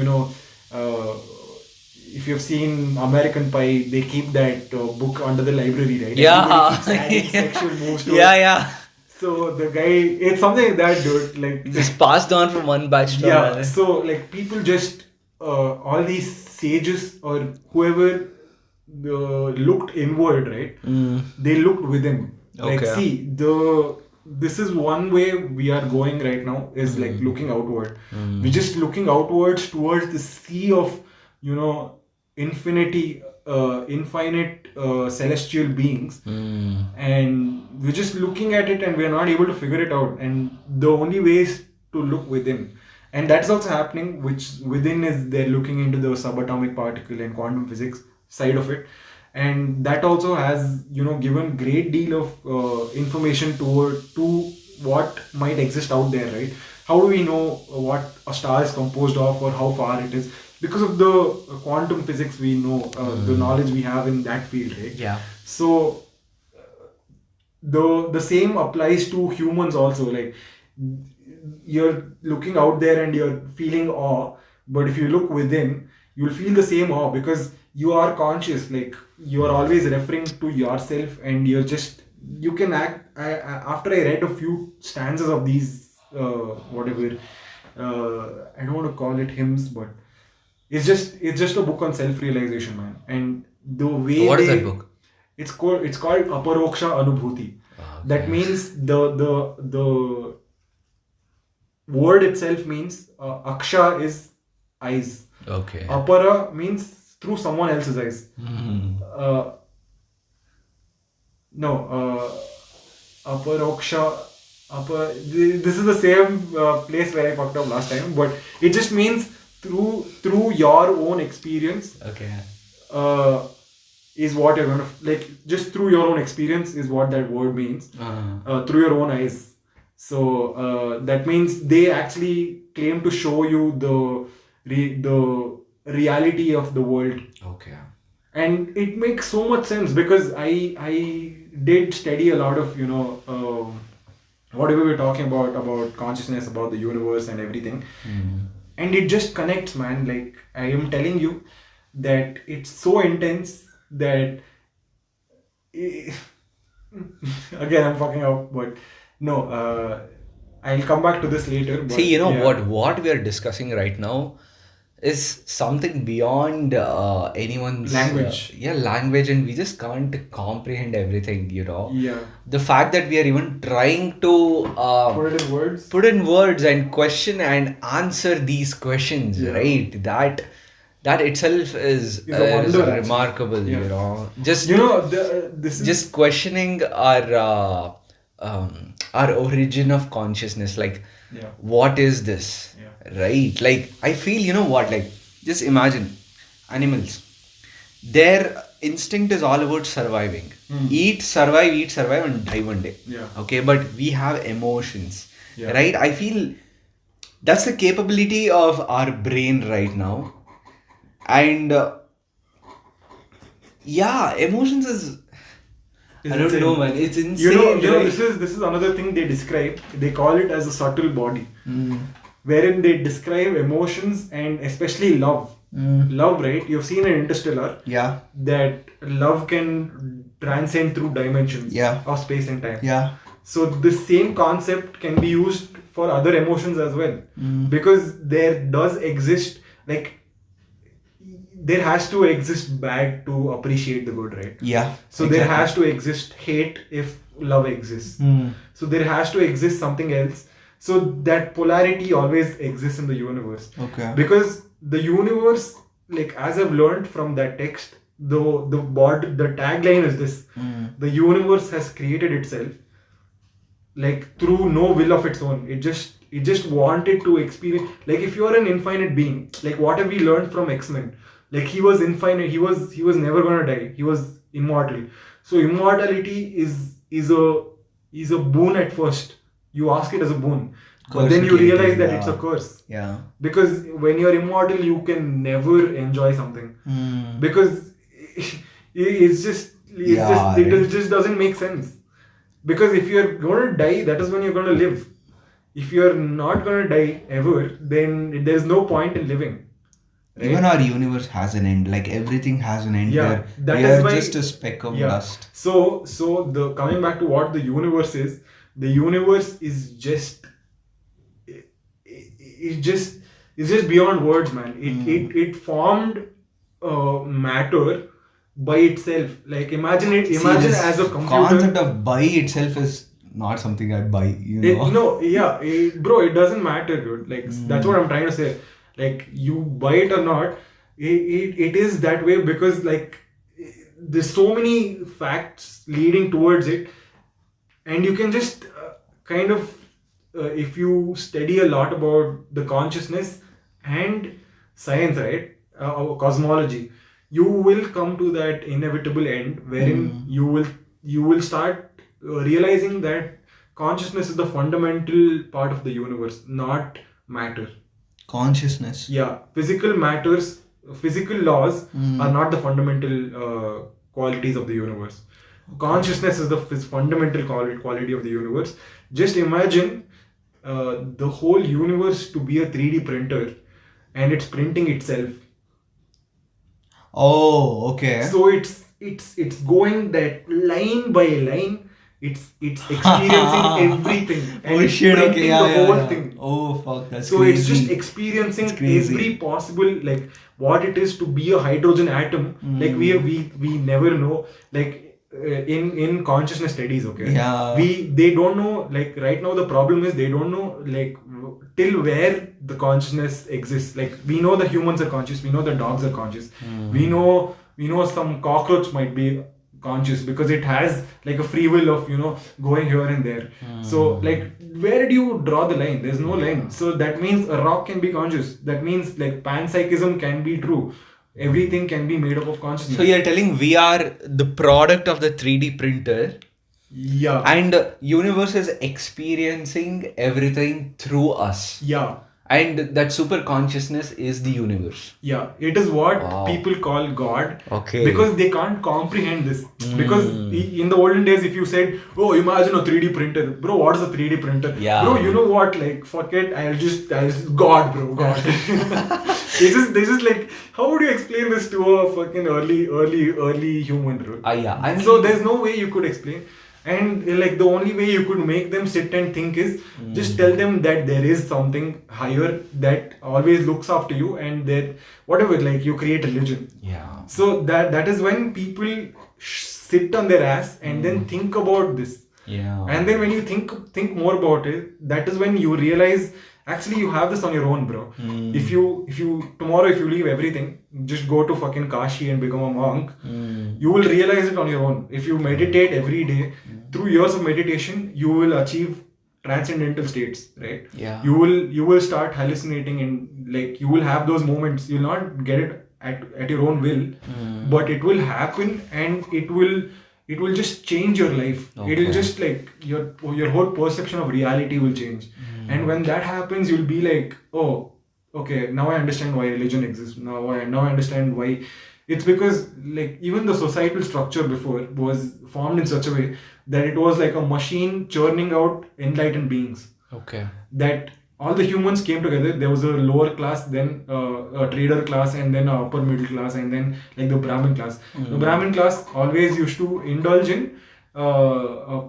[SPEAKER 2] if you've seen American Pie, they keep that book under the library, right?
[SPEAKER 1] Yeah.
[SPEAKER 2] Everybody keeps adding sexual moves to
[SPEAKER 1] Yeah,
[SPEAKER 2] it.
[SPEAKER 1] yeah.
[SPEAKER 2] So the guy, it's something like that, dude. Like,
[SPEAKER 1] Just passed on from one batch to
[SPEAKER 2] yeah,
[SPEAKER 1] another.
[SPEAKER 2] so like people just all these sages or whoever looked inward, right? They looked within. Like,
[SPEAKER 1] Okay.
[SPEAKER 2] see, this is one way we are going right now, is like looking outward. We're just looking outwards towards the sea of infinity, infinite celestial beings, and we're just looking at it and we're not able to figure it out, and the only way is to look within. And that's also happening, which within is they're looking into the subatomic particle and quantum physics side of it, and that also has given great deal of information to what might exist out there, right? How do we know what a star is composed of, or how far it is? Because of the quantum physics, we know the knowledge we have in that field, right?
[SPEAKER 1] Yeah.
[SPEAKER 2] So the same applies to humans also. Like, you're looking out there and you're feeling awe, but if you look within, you'll feel the same awe, because you are conscious. Like, you are always referring to yourself, and you can act. After I read a few stanzas of these whatever, I don't want to call it hymns, but it's just a book on self-realization, man. And the way
[SPEAKER 1] What is that book?
[SPEAKER 2] it's called Aparoksha Anubhuti. That
[SPEAKER 1] Okay.
[SPEAKER 2] means the word itself means aksha is eyes.
[SPEAKER 1] Okay.
[SPEAKER 2] Apara means through someone else's eyes. Uh, no, Aparoksha. This is the same place where I fucked up last time, but it just means through your own experience.
[SPEAKER 1] Okay.
[SPEAKER 2] Is what you're gonna, like, just through your own experience is what that word means. Through your own eyes. So that means they actually claim to show you the reality of the world,
[SPEAKER 1] Okay.
[SPEAKER 2] and it makes so much sense, because I did study a lot of whatever we're talking about consciousness, about the universe and everything, and it just connects, man. Like, I am telling you that it's so intense that again, I'm fucking up, but no, I'll come back to this later. But
[SPEAKER 1] See,
[SPEAKER 2] yeah.
[SPEAKER 1] what we are discussing right now, is something beyond anyone's
[SPEAKER 2] Language.
[SPEAKER 1] language, and we just can't comprehend everything,
[SPEAKER 2] Yeah.
[SPEAKER 1] the fact that we are even trying to
[SPEAKER 2] Put it in words.
[SPEAKER 1] put in words and question and answer these questions,
[SPEAKER 2] Yeah.
[SPEAKER 1] right? That itself is
[SPEAKER 2] Is a wonder, actually.
[SPEAKER 1] remarkable,
[SPEAKER 2] Yeah.
[SPEAKER 1] just
[SPEAKER 2] This is
[SPEAKER 1] just questioning our origin of consciousness, like
[SPEAKER 2] yeah.
[SPEAKER 1] what is this,
[SPEAKER 2] Yeah.
[SPEAKER 1] right? Like I feel, what, like just imagine animals, their instinct is all about surviving. Eat, survive, and die one day.
[SPEAKER 2] Yeah.
[SPEAKER 1] Okay, but we have emotions,
[SPEAKER 2] Yeah.
[SPEAKER 1] right? I feel that's the capability of our brain right now. And yeah, emotions is,
[SPEAKER 2] It's
[SPEAKER 1] I don't
[SPEAKER 2] insane.
[SPEAKER 1] know, man. It's insane.
[SPEAKER 2] You know,
[SPEAKER 1] right?
[SPEAKER 2] this is another thing they describe. They call it as a subtle body,
[SPEAKER 1] Mm.
[SPEAKER 2] wherein they describe emotions and especially love. Love, right? You've seen in Interstellar
[SPEAKER 1] Yeah.
[SPEAKER 2] that love can transcend through dimensions
[SPEAKER 1] Yeah.
[SPEAKER 2] of space and time.
[SPEAKER 1] Yeah.
[SPEAKER 2] So the same concept can be used for other emotions as well, because there does exist, like there has to exist bad to appreciate the good, right?
[SPEAKER 1] Yeah.
[SPEAKER 2] So there has to exist hate if love exists. So there has to exist something else. So that polarity always exists in the universe.
[SPEAKER 1] Okay.
[SPEAKER 2] Because the universe, like as I've learned from that text, the tagline is this: the universe has created itself, like through no will of its own. It just wanted to experience. Like if you are an infinite being, like what have we learned from X-Men? Like he was infinite. He was never gonna die. He was immortal. So immortality is a boon at first. You ask it as a boon, but then you realize that it's a curse.
[SPEAKER 1] Yeah.
[SPEAKER 2] Because when you're immortal, you can never enjoy something, because it just doesn't make sense. Because if you're going to die, that is when you're going to live. If you're not going to die ever, then there's no point in living. Right?
[SPEAKER 1] Even our universe has an end. Like everything has an end.
[SPEAKER 2] Yeah, that
[SPEAKER 1] we
[SPEAKER 2] is
[SPEAKER 1] are
[SPEAKER 2] why-
[SPEAKER 1] just a speck of dust.
[SPEAKER 2] So the coming back to what the universe is, the universe is just it's just beyond words, man. It formed matter by itself. Like imagine
[SPEAKER 1] See,
[SPEAKER 2] as a
[SPEAKER 1] this
[SPEAKER 2] computer.
[SPEAKER 1] concept of buy itself is not something I buy.
[SPEAKER 2] Bro, it doesn't matter, dude. Like that's what I'm trying to say. Like you buy it or not, it is that way because like there's so many facts leading towards it, and you can just kind of if you study a lot about the consciousness and science, right, cosmology, you will come to that inevitable end wherein you will start realizing that consciousness is the fundamental part of the universe, not matter.
[SPEAKER 1] Consciousness.
[SPEAKER 2] Yeah, physical laws are not the fundamental qualities of the universe. Consciousness is the fundamental quality of the universe. Just imagine the whole universe to be a 3D printer, and it's printing itself.
[SPEAKER 1] Oh, okay.
[SPEAKER 2] So it's going that line by line. It's experiencing everything, and
[SPEAKER 1] Oh
[SPEAKER 2] it's
[SPEAKER 1] shit,
[SPEAKER 2] printing
[SPEAKER 1] okay, yeah,
[SPEAKER 2] the
[SPEAKER 1] yeah,
[SPEAKER 2] whole
[SPEAKER 1] yeah.
[SPEAKER 2] thing.
[SPEAKER 1] Oh fuck, that's
[SPEAKER 2] So
[SPEAKER 1] crazy.
[SPEAKER 2] it's just experiencing
[SPEAKER 1] It's crazy.
[SPEAKER 2] every possible, like what it is to be a hydrogen atom. Like we never know, like in consciousness studies, okay.
[SPEAKER 1] Yeah.
[SPEAKER 2] They don't know, like right now the problem is they don't know like till where the consciousness exists. Like we know the humans are conscious, we know the dogs are conscious, we know some cockroach might be conscious because it has like a free will of going here and there. So like where do you draw the line? There's no line. So that means a rock can be conscious. That means like panpsychism can be true. Everything can be made up of consciousness.
[SPEAKER 1] So you're telling we are the product of the 3D printer,
[SPEAKER 2] Yeah.
[SPEAKER 1] and universe is experiencing everything through us.
[SPEAKER 2] Yeah.
[SPEAKER 1] And that super consciousness is the universe.
[SPEAKER 2] Yeah, it is what
[SPEAKER 1] Wow.
[SPEAKER 2] people call God.
[SPEAKER 1] Okay.
[SPEAKER 2] Because they can't comprehend this. Because in the olden days, if you said, "Oh, imagine a 3D printer," bro, what is a 3D printer?
[SPEAKER 1] Yeah.
[SPEAKER 2] Bro, you know what? Like, fuck it. I'll just God, bro, God. They just like, how would you explain this to a fucking early human, bro?
[SPEAKER 1] Yeah. And
[SPEAKER 2] So there's no way you could explain. And like the only way you could make them sit and think is just tell them that there is something higher that always looks after you, and that whatever, like you create religion.
[SPEAKER 1] Yeah.
[SPEAKER 2] So that is when people sit on their ass and then think about this.
[SPEAKER 1] Yeah.
[SPEAKER 2] And then when you think more about it, that is when you realize actually you have this on your own, bro. If you tomorrow, if you leave everything, just go to fucking Kashi and become a monk, you will realize it on your own. If you meditate every day, through years of meditation, you will achieve transcendental states, right?
[SPEAKER 1] Yeah.
[SPEAKER 2] You will start hallucinating, and like you will have those moments. You'll not get it at your own will, but it will happen, and it will just change your life.
[SPEAKER 1] Okay.
[SPEAKER 2] It'll just like your whole perception of reality will change. And when that happens, you'll be like, oh, okay, now I understand why religion exists. Now I understand why. It's because like even the societal structure before was formed in such a way that it was like a machine churning out enlightened beings.
[SPEAKER 1] Okay.
[SPEAKER 2] That all the humans came together. There was a lower class, then a trader class, and then a upper middle class, and then like the Brahmin class. The Brahmin class always used to indulge in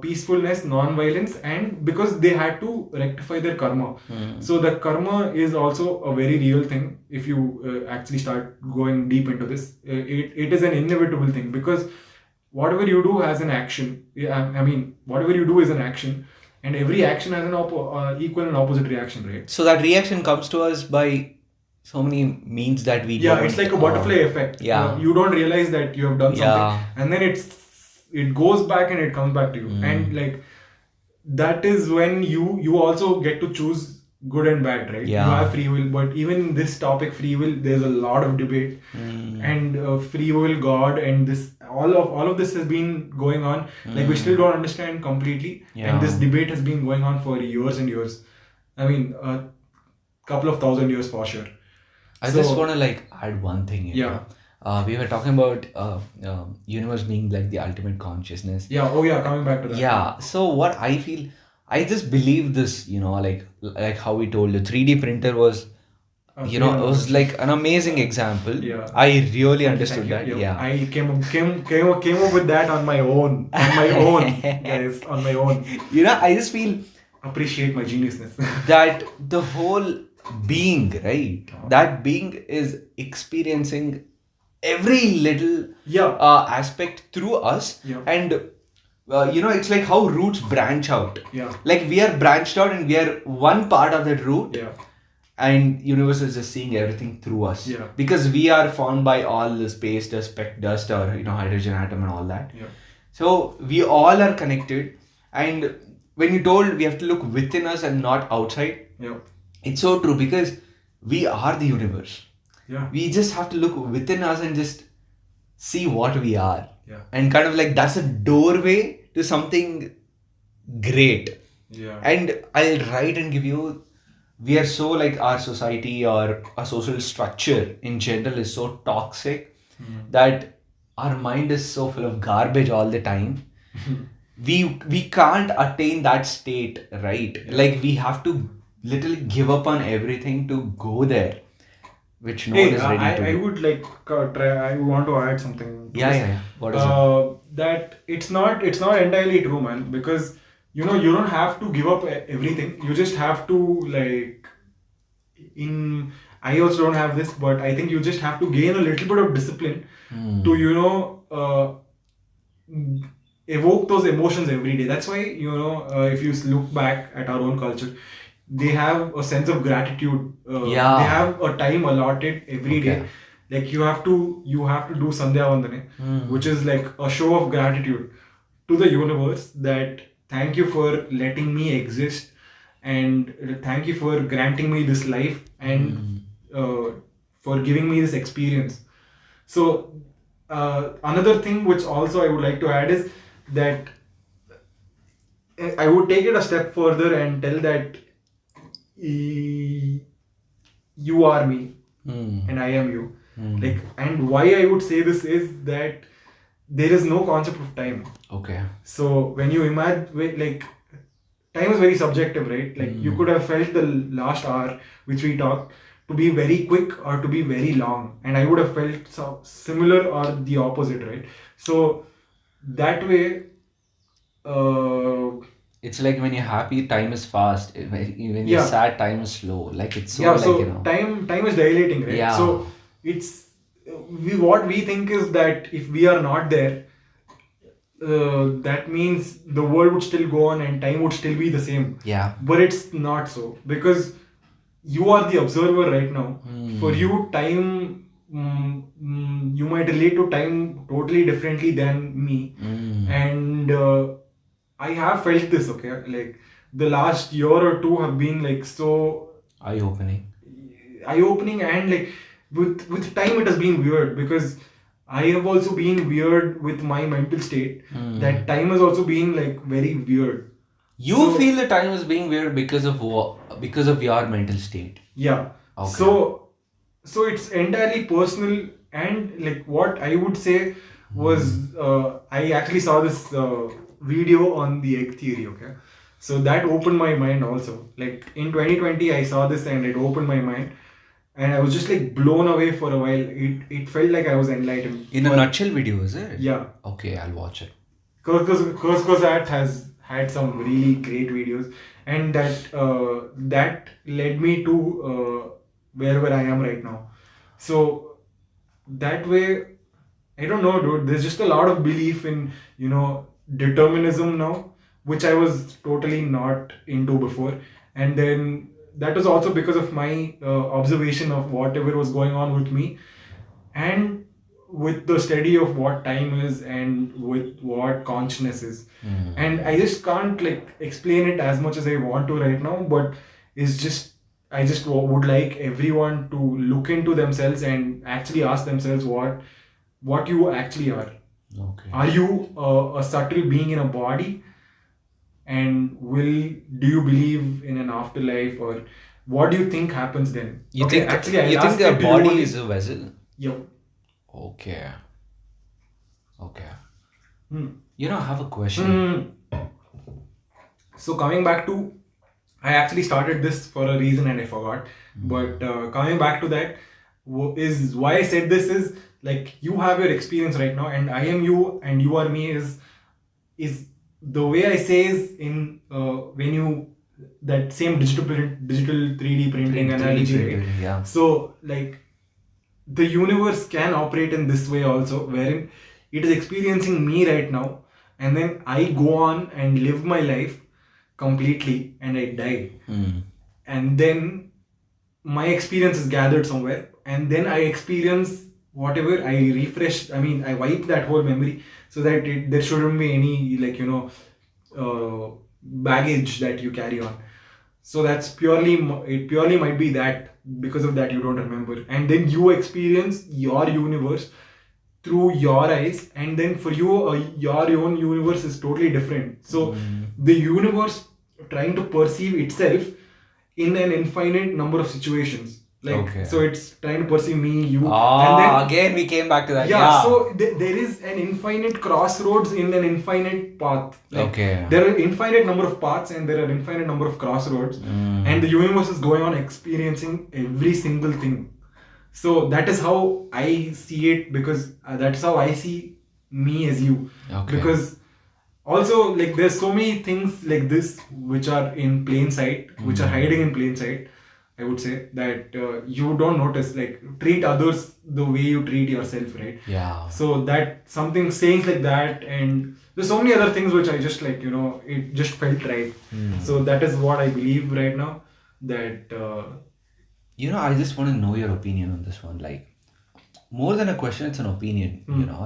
[SPEAKER 2] peacefulness, non-violence, and because they had to rectify their karma. So the karma is also a very real thing. If you actually start going deep into this, it is an inevitable thing, because whatever you do has an action. I mean, whatever you do is an action, and every action has an equal and opposite reaction, right?
[SPEAKER 1] So that reaction comes to us by so many means that we
[SPEAKER 2] Yeah,
[SPEAKER 1] don't,
[SPEAKER 2] it's like a butterfly effect.
[SPEAKER 1] Yeah.
[SPEAKER 2] You don't realize that you have done something,
[SPEAKER 1] Yeah.
[SPEAKER 2] and then it goes back and it comes back to you, and like that is when you also get to choose good and bad, right?
[SPEAKER 1] Yeah.
[SPEAKER 2] You have free will, but even in this topic, free will, there's a lot of debate, and free will, God, and this all of this has been going on. Like we still don't understand completely,
[SPEAKER 1] Yeah.
[SPEAKER 2] and this debate has been going on for years and years. I mean, a couple of thousand years for sure.
[SPEAKER 1] I
[SPEAKER 2] So-
[SPEAKER 1] just want to like add one thing.
[SPEAKER 2] Yeah.
[SPEAKER 1] We were talking about universe being like the ultimate consciousness.
[SPEAKER 2] Yeah. Oh yeah. Coming back to that.
[SPEAKER 1] Yeah. So what I feel, I just believe this. Like how we told the 3D printer was, it was like an amazing example.
[SPEAKER 2] Yeah.
[SPEAKER 1] I really
[SPEAKER 2] Thank
[SPEAKER 1] understood
[SPEAKER 2] you.
[SPEAKER 1] that.
[SPEAKER 2] Yeah.
[SPEAKER 1] Yeah.
[SPEAKER 2] I came up with that on my own. Guys, on my own.
[SPEAKER 1] I just feel
[SPEAKER 2] Appreciate my geniusness.
[SPEAKER 1] that the whole being, right? That being is experiencing every little
[SPEAKER 2] Yeah.
[SPEAKER 1] aspect through us.
[SPEAKER 2] Yeah.
[SPEAKER 1] And it's like how roots branch out.
[SPEAKER 2] Yeah.
[SPEAKER 1] Like we are branched out and we are one part of that root,
[SPEAKER 2] Yeah.
[SPEAKER 1] and universe is just seeing everything through us.
[SPEAKER 2] Yeah.
[SPEAKER 1] Because we are formed by all the space, dust, speck, dust, or hydrogen atom and all that.
[SPEAKER 2] Yeah.
[SPEAKER 1] So we all are connected, and when you told we have to look within us and not outside,
[SPEAKER 2] Yeah.
[SPEAKER 1] it's so true, because we are the universe.
[SPEAKER 2] Yeah.
[SPEAKER 1] We just have to look within us and just see what we are.
[SPEAKER 2] Yeah.
[SPEAKER 1] And kind of like that's a doorway to something great.
[SPEAKER 2] Yeah.
[SPEAKER 1] And I'll write and give you, we are so like our society or our social structure in general is so toxic that our mind is so full of garbage all the time. We can't attain that state, right? Like we have to literally give up on everything to go there, which no one
[SPEAKER 2] Hey,
[SPEAKER 1] is ready to
[SPEAKER 2] I
[SPEAKER 1] do.
[SPEAKER 2] would like try. I want to add something. To
[SPEAKER 1] Yeah,
[SPEAKER 2] this.
[SPEAKER 1] yeah, yeah. What is it?
[SPEAKER 2] That it's not entirely true, man. Because you don't have to give up everything. You just have to like I also don't have this, but I think you just have to gain a little bit of discipline to evoke those emotions every day. That's why if you look back at our own culture, they have a sense of gratitude.
[SPEAKER 1] Yeah.
[SPEAKER 2] They have a time allotted every day.
[SPEAKER 1] Okay.
[SPEAKER 2] Like you have to do Sandhya Vandane, which is like a show of gratitude to the universe, that thank you for letting me exist, and thank you for granting me this life, and for giving me this experience. So another thing which also I would like to add is that I would take it a step further and tell that you are me and I am you. Like, and why I would say this is that there is no concept of time.
[SPEAKER 1] Okay.
[SPEAKER 2] So when you imagine, like, time is very subjective, right? Like you could have felt the last hour which we talked to be very quick or to be very long, and I would have felt similar or the opposite, right? So that way, uh,
[SPEAKER 1] It's like when you're happy, time is fast. When you're
[SPEAKER 2] yeah,
[SPEAKER 1] sad, time is slow. Like it's so
[SPEAKER 2] yeah.
[SPEAKER 1] like,
[SPEAKER 2] So time is dilating, right?
[SPEAKER 1] yeah.
[SPEAKER 2] So it's we what we think is that if we are not there, that means the world would still go on and time would still be the same.
[SPEAKER 1] Yeah.
[SPEAKER 2] But it's not so, because you are the observer right now. For you, time, you might relate to time totally differently than me. And I have felt this, okay? Like the last year or two have been like so
[SPEAKER 1] Eye-opening.
[SPEAKER 2] eye-opening, and like with time it has been weird, because I have also been weird with my mental state. That time has also been like very weird.
[SPEAKER 1] You
[SPEAKER 2] So-
[SPEAKER 1] feel the time is being weird because of what? Because of your mental state.
[SPEAKER 2] Yeah.
[SPEAKER 1] Okay.
[SPEAKER 2] So it's entirely personal, and like what I would say was I actually saw this video on the egg theory. Okay, so that opened my mind also. Like in 2020, I saw this and it opened my mind, and I was just like blown away for a while. It felt like I was enlightened.
[SPEAKER 1] In a
[SPEAKER 2] But-
[SPEAKER 1] nutshell video, is it?
[SPEAKER 2] Yeah.
[SPEAKER 1] Okay, I'll watch it.
[SPEAKER 2] Kurzgesagt has had some really great videos, and that led me to where I am right now. So that way, I don't know, dude. There's just a lot of belief in determinism now, which I was totally not into before, and then that was also because of my observation of whatever was going on with me, and with the study of what time is and with what consciousness is. And I just can't like explain it as much as I want to right now, but it's just I just would like everyone to look into themselves and actually ask themselves what you actually are.
[SPEAKER 1] Okay.
[SPEAKER 2] Are you a subtle being in a body, and do you believe in an afterlife, or what do you think happens then?
[SPEAKER 1] You
[SPEAKER 2] Okay,
[SPEAKER 1] think
[SPEAKER 2] actually, I'll
[SPEAKER 1] you think
[SPEAKER 2] ask
[SPEAKER 1] the
[SPEAKER 2] it to you
[SPEAKER 1] body
[SPEAKER 2] only-
[SPEAKER 1] is a vessel?
[SPEAKER 2] Yep.
[SPEAKER 1] Okay. Okay.
[SPEAKER 2] Hmm.
[SPEAKER 1] I have a question.
[SPEAKER 2] So coming back to, I actually started this for a reason and I forgot. But coming back to that is why I said this is like you have your experience right now, and I am you, and you are me. Is the way I say is in when you that same digital 3D printing
[SPEAKER 1] 3D
[SPEAKER 2] analogy,
[SPEAKER 1] printing,
[SPEAKER 2] right?
[SPEAKER 1] yeah.
[SPEAKER 2] So like the universe can operate in this way also, wherein it is experiencing me right now, and then I go on and live my life completely and I die. And then my experience is gathered somewhere, and then I experience whatever I refresh. I mean, I wipe that whole memory so that there shouldn't be any baggage that you carry on. So that's it purely might be that because of that you don't remember, and then you experience your universe through your eyes, and then for you your own universe is totally different. So the universe trying to perceive itself in an infinite number of situations, like
[SPEAKER 1] Okay.
[SPEAKER 2] so it's trying to perceive me, you, and then
[SPEAKER 1] Again we came back to that.
[SPEAKER 2] yeah, so there is an infinite crossroads in an infinite path. Like,
[SPEAKER 1] Okay.
[SPEAKER 2] there are infinite number of paths and there are infinite number of crossroads, and the universe is going on experiencing every single thing. So that is how I see it, because that's how I see me as you.
[SPEAKER 1] Okay.
[SPEAKER 2] Because also like there's so many things like this which are in plain sight, which are hiding in plain sight. I would say that you don't notice. Like treat others the way you treat yourself, right?
[SPEAKER 1] Yeah.
[SPEAKER 2] So that something sayings like that, and there's so many other things which I just like it just felt right. So that is what I believe right now. That
[SPEAKER 1] I just want to know your opinion on this one. Like, more than a question, it's an opinion.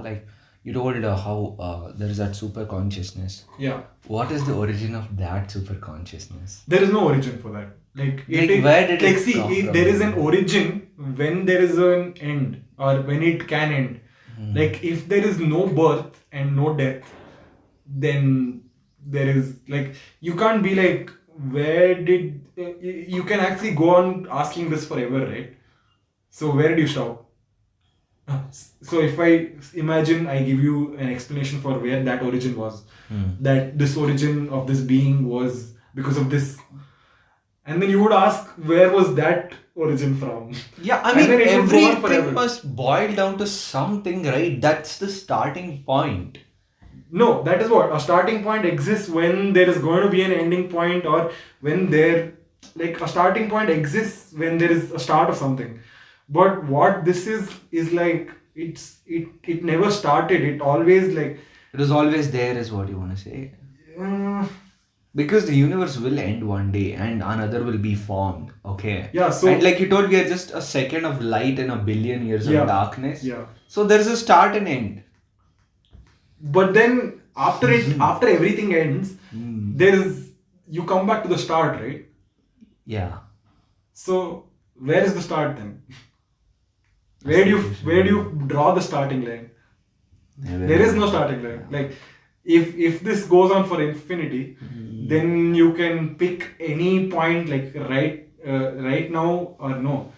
[SPEAKER 1] Like you told how there is that super consciousness.
[SPEAKER 2] yeah,
[SPEAKER 1] What is the origin of that super consciousness?
[SPEAKER 2] there is no origin for that. Like
[SPEAKER 1] where did it
[SPEAKER 2] see,
[SPEAKER 1] come from?
[SPEAKER 2] there is an origin when there is an end, or when it can end. Like if there is no birth and no death, then there is like you can't be like where did you can actually go on asking this forever, right? So where do you stop? So if I imagine I give you an explanation for where that origin was, that this origin of this being was because of this, and then you would ask where was that origin from?
[SPEAKER 1] Yeah, I
[SPEAKER 2] And
[SPEAKER 1] mean
[SPEAKER 2] then it would go on forever.
[SPEAKER 1] everything must boil down to something, right? That's the starting point.
[SPEAKER 2] No, that is what a starting point exists when there is going to be an ending point, or when there, like, a starting point exists when there is a start of something. But what this is like, it never started. It always like,
[SPEAKER 1] It was always there, is what you want to say.
[SPEAKER 2] uh,
[SPEAKER 1] Because the universe will end one day and another will be formed. Okay.
[SPEAKER 2] yeah. So
[SPEAKER 1] And like you told, we are just a second of light in a billion years
[SPEAKER 2] yeah,
[SPEAKER 1] of darkness.
[SPEAKER 2] yeah.
[SPEAKER 1] So there's a start and end.
[SPEAKER 2] But then after everything ends, there is, you come back to the start, right?
[SPEAKER 1] Yeah.
[SPEAKER 2] So where is the start then?
[SPEAKER 1] That's
[SPEAKER 2] Where do
[SPEAKER 1] the
[SPEAKER 2] you
[SPEAKER 1] question.
[SPEAKER 2] where do you draw the starting line?
[SPEAKER 1] Never
[SPEAKER 2] There is
[SPEAKER 1] know.
[SPEAKER 2] no starting line.
[SPEAKER 1] Yeah.
[SPEAKER 2] Like, if this goes on for infinity, then you can pick any point, like, right now or no.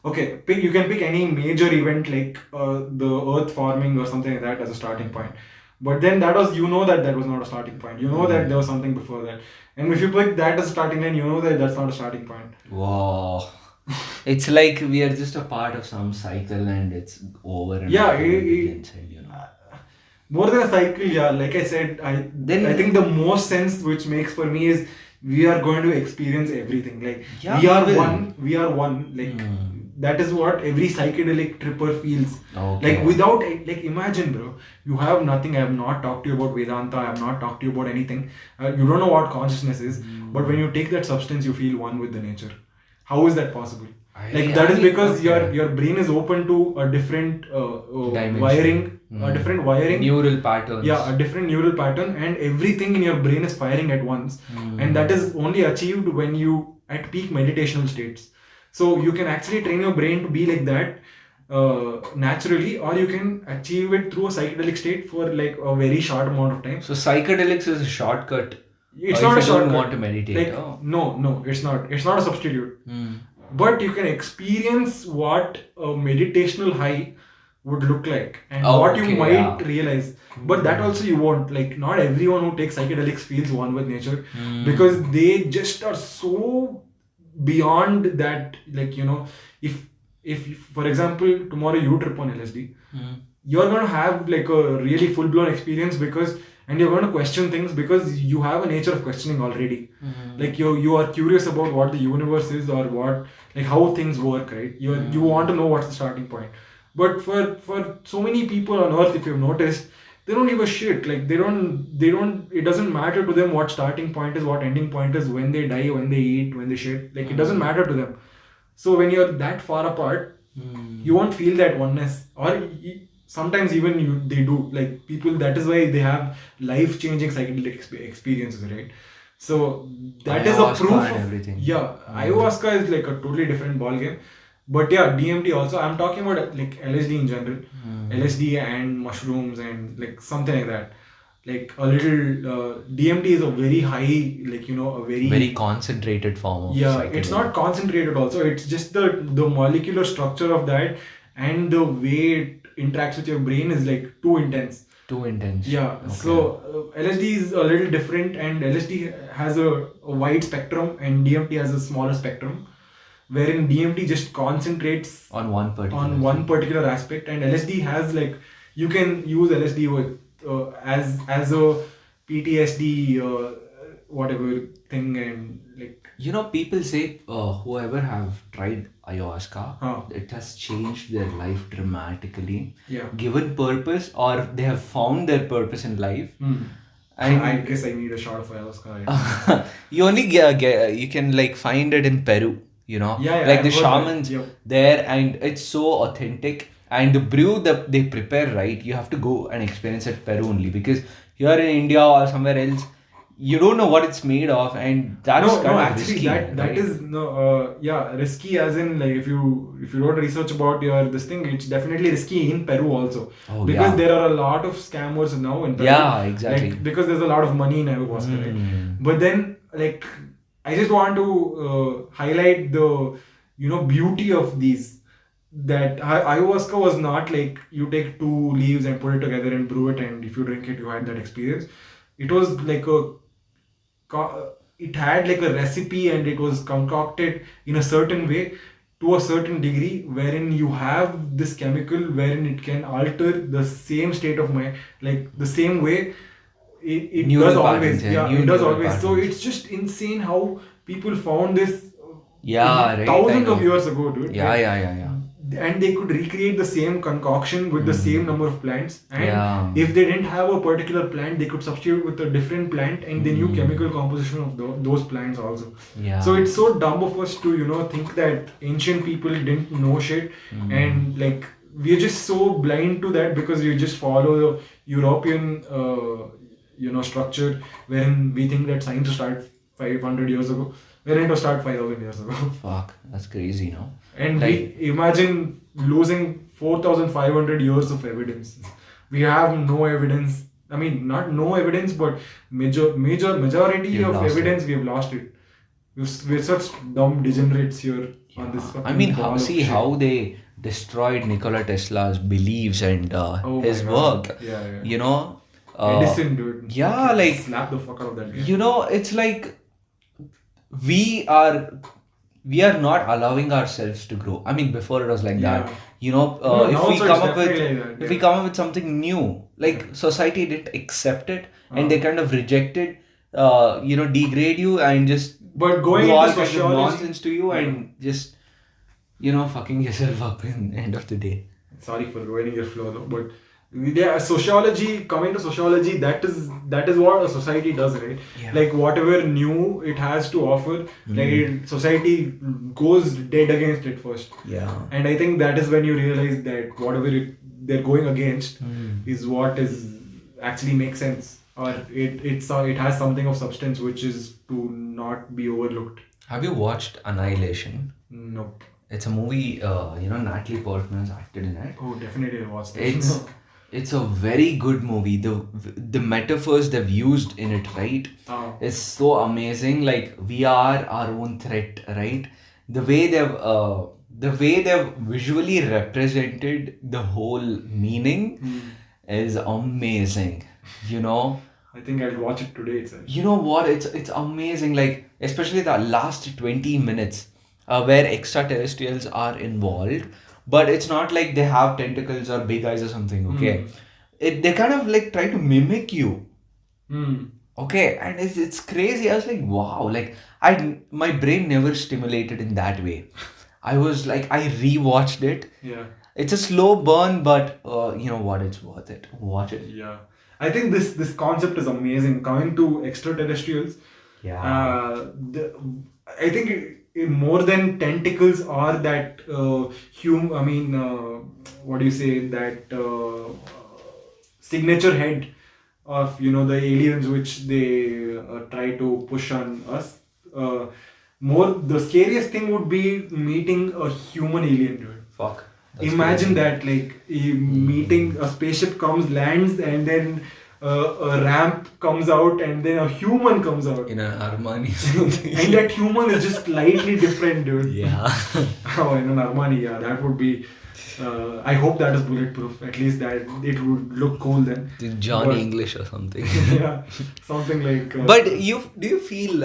[SPEAKER 2] Okay, you can pick any major event, like the Earth forming or something like that, as a starting point. But then that was, that was not a starting point. You know that there was something before that. And if you pick that as a starting line, you know that that's not a starting point.
[SPEAKER 1] Wow. It's like we are just a part of some cycle and it's over and
[SPEAKER 2] Yeah,
[SPEAKER 1] it begins and you know.
[SPEAKER 2] more than a cycle, yeah. Like I said, I think the most sense which makes for me is, we are going to experience everything. Like,
[SPEAKER 1] Yeah,
[SPEAKER 2] we are
[SPEAKER 1] we will.
[SPEAKER 2] one. We are one. Like, that is what every psychedelic tripper feels.
[SPEAKER 1] Okay.
[SPEAKER 2] Like, without, like, imagine, bro, you have nothing. I have not talked to you about Vedanta. I have not talked to you about anything. You don't know what consciousness is. But when you take that substance, you feel one with the nature. How is that possible? That is because your brain is open to a different wiring, a different wiring,
[SPEAKER 1] neural patterns.
[SPEAKER 2] yeah, a different neural pattern, and everything in your brain is firing at once. And that is only achieved when you at peak meditational states. So you can actually train your brain to be like that naturally, or you can achieve it through a psychedelic state for like a very short amount of time.
[SPEAKER 1] So psychedelics is a shortcut.
[SPEAKER 2] It's
[SPEAKER 1] If
[SPEAKER 2] not a
[SPEAKER 1] you don't
[SPEAKER 2] shortcut.
[SPEAKER 1] want to meditate.
[SPEAKER 2] Like, no, it's not. It's not a substitute. But you can experience what a meditational high would look like, and what you might realize. But that also you won't. Like, not everyone who takes psychedelics feels one with nature, because they just are so beyond that. Like, if for example tomorrow you trip on LSD, you're going to have like a really full blown experience, because, and you're going to question things because you have a nature of questioning already. Like, you are curious about what the universe is, or what, like, how things work, right? You want to know what's the starting point. But for so many people on earth, if you've noticed, they don't give a shit. Like, they don't it doesn't matter to them what starting point is, what ending point is, when they die, when they eat, when they shit. Like, it doesn't matter to them. So when you're that far apart, you won't feel that oneness. Or sometimes even they do. Like, people, that is why they have life-changing psychedelic experiences, right? So that is a
[SPEAKER 1] Ayahuasca
[SPEAKER 2] proof
[SPEAKER 1] and
[SPEAKER 2] of
[SPEAKER 1] everything.
[SPEAKER 2] Yeah, ayahuasca is like a totally different ball game. But yeah, DMT also. I'm talking about like LSD in general, LSD and mushrooms and like something like that. Like a little DMT is a very high, like, a
[SPEAKER 1] Very concentrated form of
[SPEAKER 2] yeah,
[SPEAKER 1] psychedelic.
[SPEAKER 2] it's not concentrated also. It's just the molecular structure of that, and the way it interacts with your brain is like too intense.
[SPEAKER 1] Too intense.
[SPEAKER 2] Yeah.
[SPEAKER 1] Okay.
[SPEAKER 2] So LSD is a little different, and LSD has a wide spectrum, and DMT has a smaller spectrum, wherein DMT just concentrates
[SPEAKER 1] on one particular
[SPEAKER 2] aspect, and LSD has, like, you can use LSD with as a PTSD whatever thing, and like,
[SPEAKER 1] people say whoever have tried ayahuasca, it has changed their life dramatically.
[SPEAKER 2] Yeah.
[SPEAKER 1] Given purpose, or they have found their purpose in life.
[SPEAKER 2] And I guess I need a shot of ayahuasca.
[SPEAKER 1] You only you can like find it in Peru.
[SPEAKER 2] Yeah,
[SPEAKER 1] like the
[SPEAKER 2] I've heard that.
[SPEAKER 1] shamans
[SPEAKER 2] Yep.
[SPEAKER 1] there, and it's so authentic. And the brew that they prepare, right? You have to go and experience it Peru only, because here in India or somewhere else, you don't know what it's made of, and that's
[SPEAKER 2] No,
[SPEAKER 1] kind
[SPEAKER 2] no,
[SPEAKER 1] of
[SPEAKER 2] actually,
[SPEAKER 1] risky,
[SPEAKER 2] that
[SPEAKER 1] right?
[SPEAKER 2] is no, yeah, risky, as in, like, if you don't research about your this thing, it's definitely risky in Peru also.
[SPEAKER 1] Oh,
[SPEAKER 2] Because
[SPEAKER 1] yeah.
[SPEAKER 2] there are a lot of scammers now in Peru.
[SPEAKER 1] Yeah, exactly.
[SPEAKER 2] Like, because there's a lot of money in ayahuasca, right? But then, like, I just want to highlight the beauty of these. That ayahuasca was not like you take 2 leaves and put it together and brew it, and if you drink it, you had that experience. It was like it had like a recipe, and it was concocted in a certain way, to a certain degree, wherein you have this chemical wherein it can alter the same state of mind, like the same way it does
[SPEAKER 1] Neural
[SPEAKER 2] always.
[SPEAKER 1] patterns, yeah,
[SPEAKER 2] Yeah,
[SPEAKER 1] new
[SPEAKER 2] it does
[SPEAKER 1] neural
[SPEAKER 2] always. So
[SPEAKER 1] patterns.
[SPEAKER 2] it's just insane how people found this
[SPEAKER 1] Yeah, right, I
[SPEAKER 2] thousands of
[SPEAKER 1] know.
[SPEAKER 2] years ago, dude.
[SPEAKER 1] Yeah,
[SPEAKER 2] Like,
[SPEAKER 1] yeah, yeah, yeah.
[SPEAKER 2] and they could recreate the same concoction with the same number of plants. And
[SPEAKER 1] Yeah.
[SPEAKER 2] if they didn't have a particular plant, they could substitute with a different plant, and they knew chemical composition of those plants also.
[SPEAKER 1] Yeah.
[SPEAKER 2] So it's so dumb of us to think that ancient people didn't know shit, and like we're just so blind to that because we just follow the European structure wherein we think that science started 500 years ago, wherein it was started 5,000 years ago.
[SPEAKER 1] Fuck, that's crazy, no?
[SPEAKER 2] And
[SPEAKER 1] Like,
[SPEAKER 2] we imagine losing 4,500 years of evidence. We have no evidence. I mean, not no evidence, but majority
[SPEAKER 1] You've
[SPEAKER 2] of
[SPEAKER 1] lost
[SPEAKER 2] evidence we have lost it. We're such dumb degenerates here on this
[SPEAKER 1] I
[SPEAKER 2] fucking
[SPEAKER 1] mean,
[SPEAKER 2] ball of
[SPEAKER 1] see
[SPEAKER 2] shit.
[SPEAKER 1] how they destroyed Nikola Tesla's beliefs and
[SPEAKER 2] Oh my
[SPEAKER 1] his
[SPEAKER 2] God.
[SPEAKER 1] work.
[SPEAKER 2] Yeah, yeah.
[SPEAKER 1] You know,
[SPEAKER 2] Edison, dude.
[SPEAKER 1] yeah,
[SPEAKER 2] Fucking
[SPEAKER 1] like,
[SPEAKER 2] slap the fuck out of that guy.
[SPEAKER 1] you know, it's like we are not allowing ourselves to grow. I mean, before it was like that.
[SPEAKER 2] Yeah.
[SPEAKER 1] You know,
[SPEAKER 2] No,
[SPEAKER 1] if
[SPEAKER 2] now
[SPEAKER 1] we
[SPEAKER 2] also
[SPEAKER 1] come
[SPEAKER 2] it's
[SPEAKER 1] up with
[SPEAKER 2] definitely like that,
[SPEAKER 1] if we
[SPEAKER 2] yeah.
[SPEAKER 1] come up with something new, like society didn't accept it and they kind of rejected, degrade you and just
[SPEAKER 2] But going
[SPEAKER 1] do all
[SPEAKER 2] into
[SPEAKER 1] kinds of
[SPEAKER 2] sociology,
[SPEAKER 1] nonsense to you and just fucking yourself up in the end of the day.
[SPEAKER 2] sorry for ruining your flow though, but yeah, coming to sociology, that is what a society does, right?
[SPEAKER 1] Yeah.
[SPEAKER 2] Like whatever new it has to offer, society goes dead against it first.
[SPEAKER 1] Yeah.
[SPEAKER 2] And I think that is when you realize that whatever they're going against is what is actually makes sense, or it has something of substance which is to not be overlooked.
[SPEAKER 1] Have you watched Annihilation?
[SPEAKER 2] Nope.
[SPEAKER 1] It's a movie, Natalie Portman's acted in it.
[SPEAKER 2] Oh, definitely I watched it.
[SPEAKER 1] It's a very good movie. The metaphors they've used in it, right?
[SPEAKER 2] Oh.
[SPEAKER 1] Is so amazing. Like we are our own threat, right? The way they've visually represented the whole meaning is amazing. You know.
[SPEAKER 2] I think I'll watch it today itself.
[SPEAKER 1] You know what? It's amazing. Like especially the last 20 minutes, where extraterrestrials are involved, but it's not like they have tentacles or big eyes or something. Okay, they kind of like try to mimic you. Okay, and it's crazy. I was like, wow, like my brain never stimulated in that way. I was like, I rewatched it.
[SPEAKER 2] Yeah.
[SPEAKER 1] It's a slow burn, but you know what? It's worth it. Watch it.
[SPEAKER 2] Yeah. I think this concept is amazing. Coming to extraterrestrials, I think more than tentacles are that what do you say, that signature head of the aliens which they try to push on us. More the scariest thing would be meeting a human alien, dude.
[SPEAKER 1] Fuck.
[SPEAKER 2] Imagine that, like meeting a spaceship comes, lands, and then a ramp comes out, and then a human comes out.
[SPEAKER 1] In an Armani something.
[SPEAKER 2] And that human is just slightly different, dude.
[SPEAKER 1] Yeah.
[SPEAKER 2] Oh, in an Armani, yeah, that would be. I hope that is bulletproof. At least that it would look cool then.
[SPEAKER 1] Johnny
[SPEAKER 2] But-
[SPEAKER 1] English or something.
[SPEAKER 2] Yeah, something like.
[SPEAKER 1] But do you feel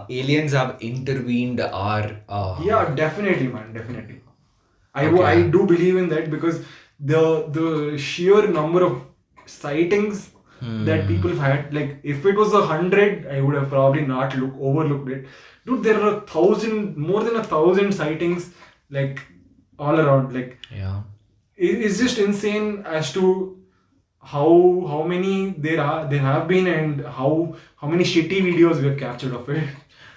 [SPEAKER 1] aliens have intervened our?
[SPEAKER 2] Yeah, definitely, man, definitely.
[SPEAKER 1] Okay.
[SPEAKER 2] I do believe in that because the sheer number of sightings that people have had, like if it was 100, I would have probably not overlooked it. Dude, there are more than 1,000 sightings, like all around. Like
[SPEAKER 1] Yeah.
[SPEAKER 2] it's just insane as to how many there have been, and how many shitty videos we have captured of it.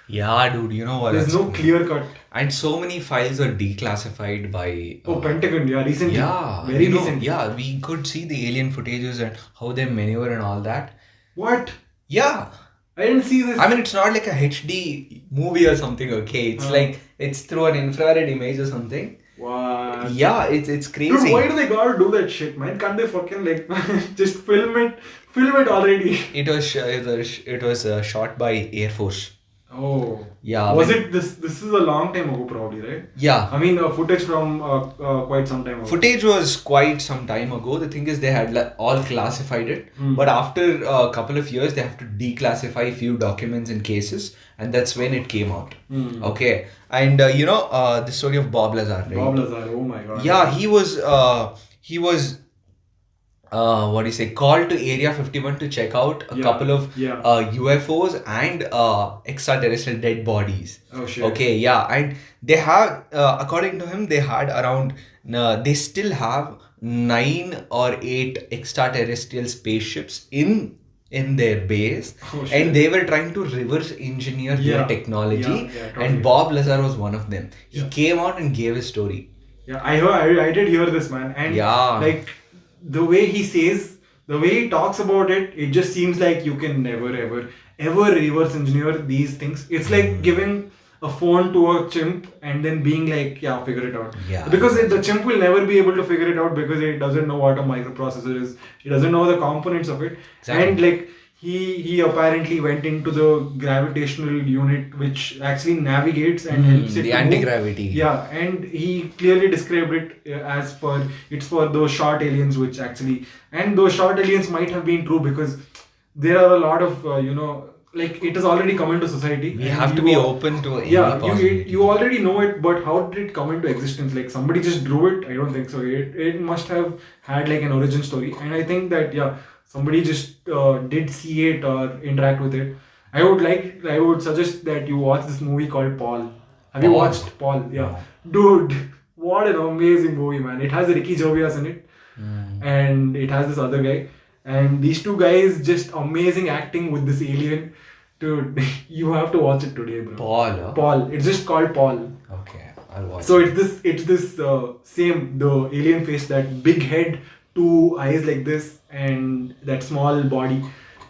[SPEAKER 1] Yeah, dude. You know what?
[SPEAKER 2] There's no clear cut.
[SPEAKER 1] And so many files are declassified by.
[SPEAKER 2] Oh, Pentagon, yeah, recently.
[SPEAKER 1] Yeah.
[SPEAKER 2] Very
[SPEAKER 1] you know,
[SPEAKER 2] recently.
[SPEAKER 1] Yeah, we could see the alien footages and how they maneuver and all that.
[SPEAKER 2] What?
[SPEAKER 1] Yeah.
[SPEAKER 2] I didn't see this.
[SPEAKER 1] I mean, it's not like a HD movie or something. Okay, it's like it's through an infrared image or something.
[SPEAKER 2] What?
[SPEAKER 1] Yeah, it's crazy.
[SPEAKER 2] Dude, why do they gotta do that shit, man? Can't they fucking like just film it already?
[SPEAKER 1] It was shot by Air Force.
[SPEAKER 2] Oh.
[SPEAKER 1] Yeah.
[SPEAKER 2] Was it this? This is a long time ago, probably, right?
[SPEAKER 1] Yeah.
[SPEAKER 2] I mean, footage from quite some time ago.
[SPEAKER 1] Footage was quite some time ago. The thing is, they had all classified it, but after a couple of years, they have to declassify few documents and cases, and that's when it came out. Okay, and the story of Bob Lazar, right?
[SPEAKER 2] Bob Lazar, oh my god.
[SPEAKER 1] Yeah, he was what do you say, called to Area 51 to check out a
[SPEAKER 2] Yeah,
[SPEAKER 1] couple of
[SPEAKER 2] yeah.
[SPEAKER 1] UFOs and extraterrestrial dead bodies.
[SPEAKER 2] Oh shit.
[SPEAKER 1] Okay, yeah, and they have, according to him, they had around, they still have 9 or 8 extraterrestrial spaceships in their base,
[SPEAKER 2] Oh shit.
[SPEAKER 1] and they were trying to reverse engineer their
[SPEAKER 2] Yeah,
[SPEAKER 1] technology,
[SPEAKER 2] yeah,
[SPEAKER 1] and
[SPEAKER 2] totally.
[SPEAKER 1] Bob Lazar was one of them. He
[SPEAKER 2] Yeah.
[SPEAKER 1] came out and gave his story.
[SPEAKER 2] Yeah, I heard, I did hear this, man, and
[SPEAKER 1] Yeah.
[SPEAKER 2] like the way he says, the way he talks about it, it just seems like you can never ever reverse engineer these things. It's like giving a phone to a chimp and then being like, yeah, figure it out.
[SPEAKER 1] Yeah,
[SPEAKER 2] Because the chimp will never be able to figure it out because it doesn't know what a microprocessor is. It doesn't know the components of it,
[SPEAKER 1] Exactly.
[SPEAKER 2] and like he apparently went into the gravitational unit which actually navigates and helps it
[SPEAKER 1] the
[SPEAKER 2] to move.
[SPEAKER 1] anti-gravity.
[SPEAKER 2] Yeah, and he clearly described it as for it's for those short aliens, which actually, and those short aliens might have been true because there are a lot of like it has already come into society.
[SPEAKER 1] We
[SPEAKER 2] and
[SPEAKER 1] have to
[SPEAKER 2] you
[SPEAKER 1] be
[SPEAKER 2] are-
[SPEAKER 1] open to any
[SPEAKER 2] Yeah,
[SPEAKER 1] possibility.
[SPEAKER 2] you already know it, but how did it come into existence? Like somebody just drew it? I don't think so. It must have had like an origin story, and I think that yeah, somebody just did see it or interact with it. I would suggest that you watch this movie called Paul. Have you
[SPEAKER 1] Paul?
[SPEAKER 2] watched Paul? Yeah, dude, what an amazing movie, man! It has Ricky Gervais in it, and it has this other guy, and these two guys just amazing acting with this alien. Dude, you have to watch it today, bro.
[SPEAKER 1] Paul, huh?
[SPEAKER 2] Paul. It's just called Paul.
[SPEAKER 1] Okay, I'll watch.
[SPEAKER 2] So it's this same the alien face, that big head, two eyes like this, and that small body.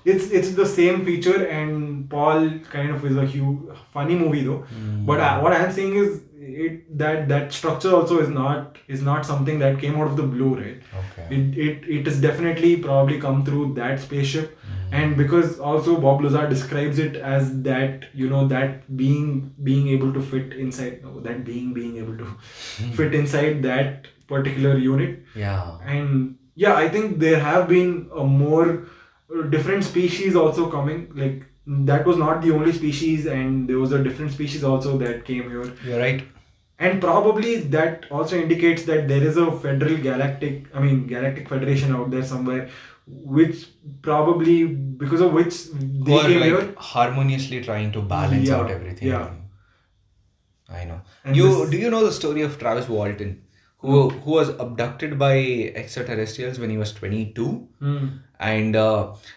[SPEAKER 2] It's the same feature, and Paul kind of is a huge funny movie though. But what I'm saying is that structure also is not something that came out of the blue, right?
[SPEAKER 1] Okay.
[SPEAKER 2] It has definitely probably come through that spaceship, and because also Bob Lazar describes it as that that being able to fit inside, that being able to fit inside that particular unit.
[SPEAKER 1] Yeah.
[SPEAKER 2] And yeah, I think there have been a more different species also coming. Like that was not the only species, and there was a different species also that came here.
[SPEAKER 1] You're right.
[SPEAKER 2] And probably that also indicates that there is a galactic federation out there somewhere, which probably because of which they
[SPEAKER 1] Who are
[SPEAKER 2] came
[SPEAKER 1] like
[SPEAKER 2] here.
[SPEAKER 1] harmoniously trying to balance
[SPEAKER 2] Yeah,
[SPEAKER 1] out everything.
[SPEAKER 2] yeah.
[SPEAKER 1] I know.
[SPEAKER 2] And
[SPEAKER 1] Do
[SPEAKER 2] this-
[SPEAKER 1] you know the story of Travis Walton, who was abducted by extraterrestrials when he was 22? And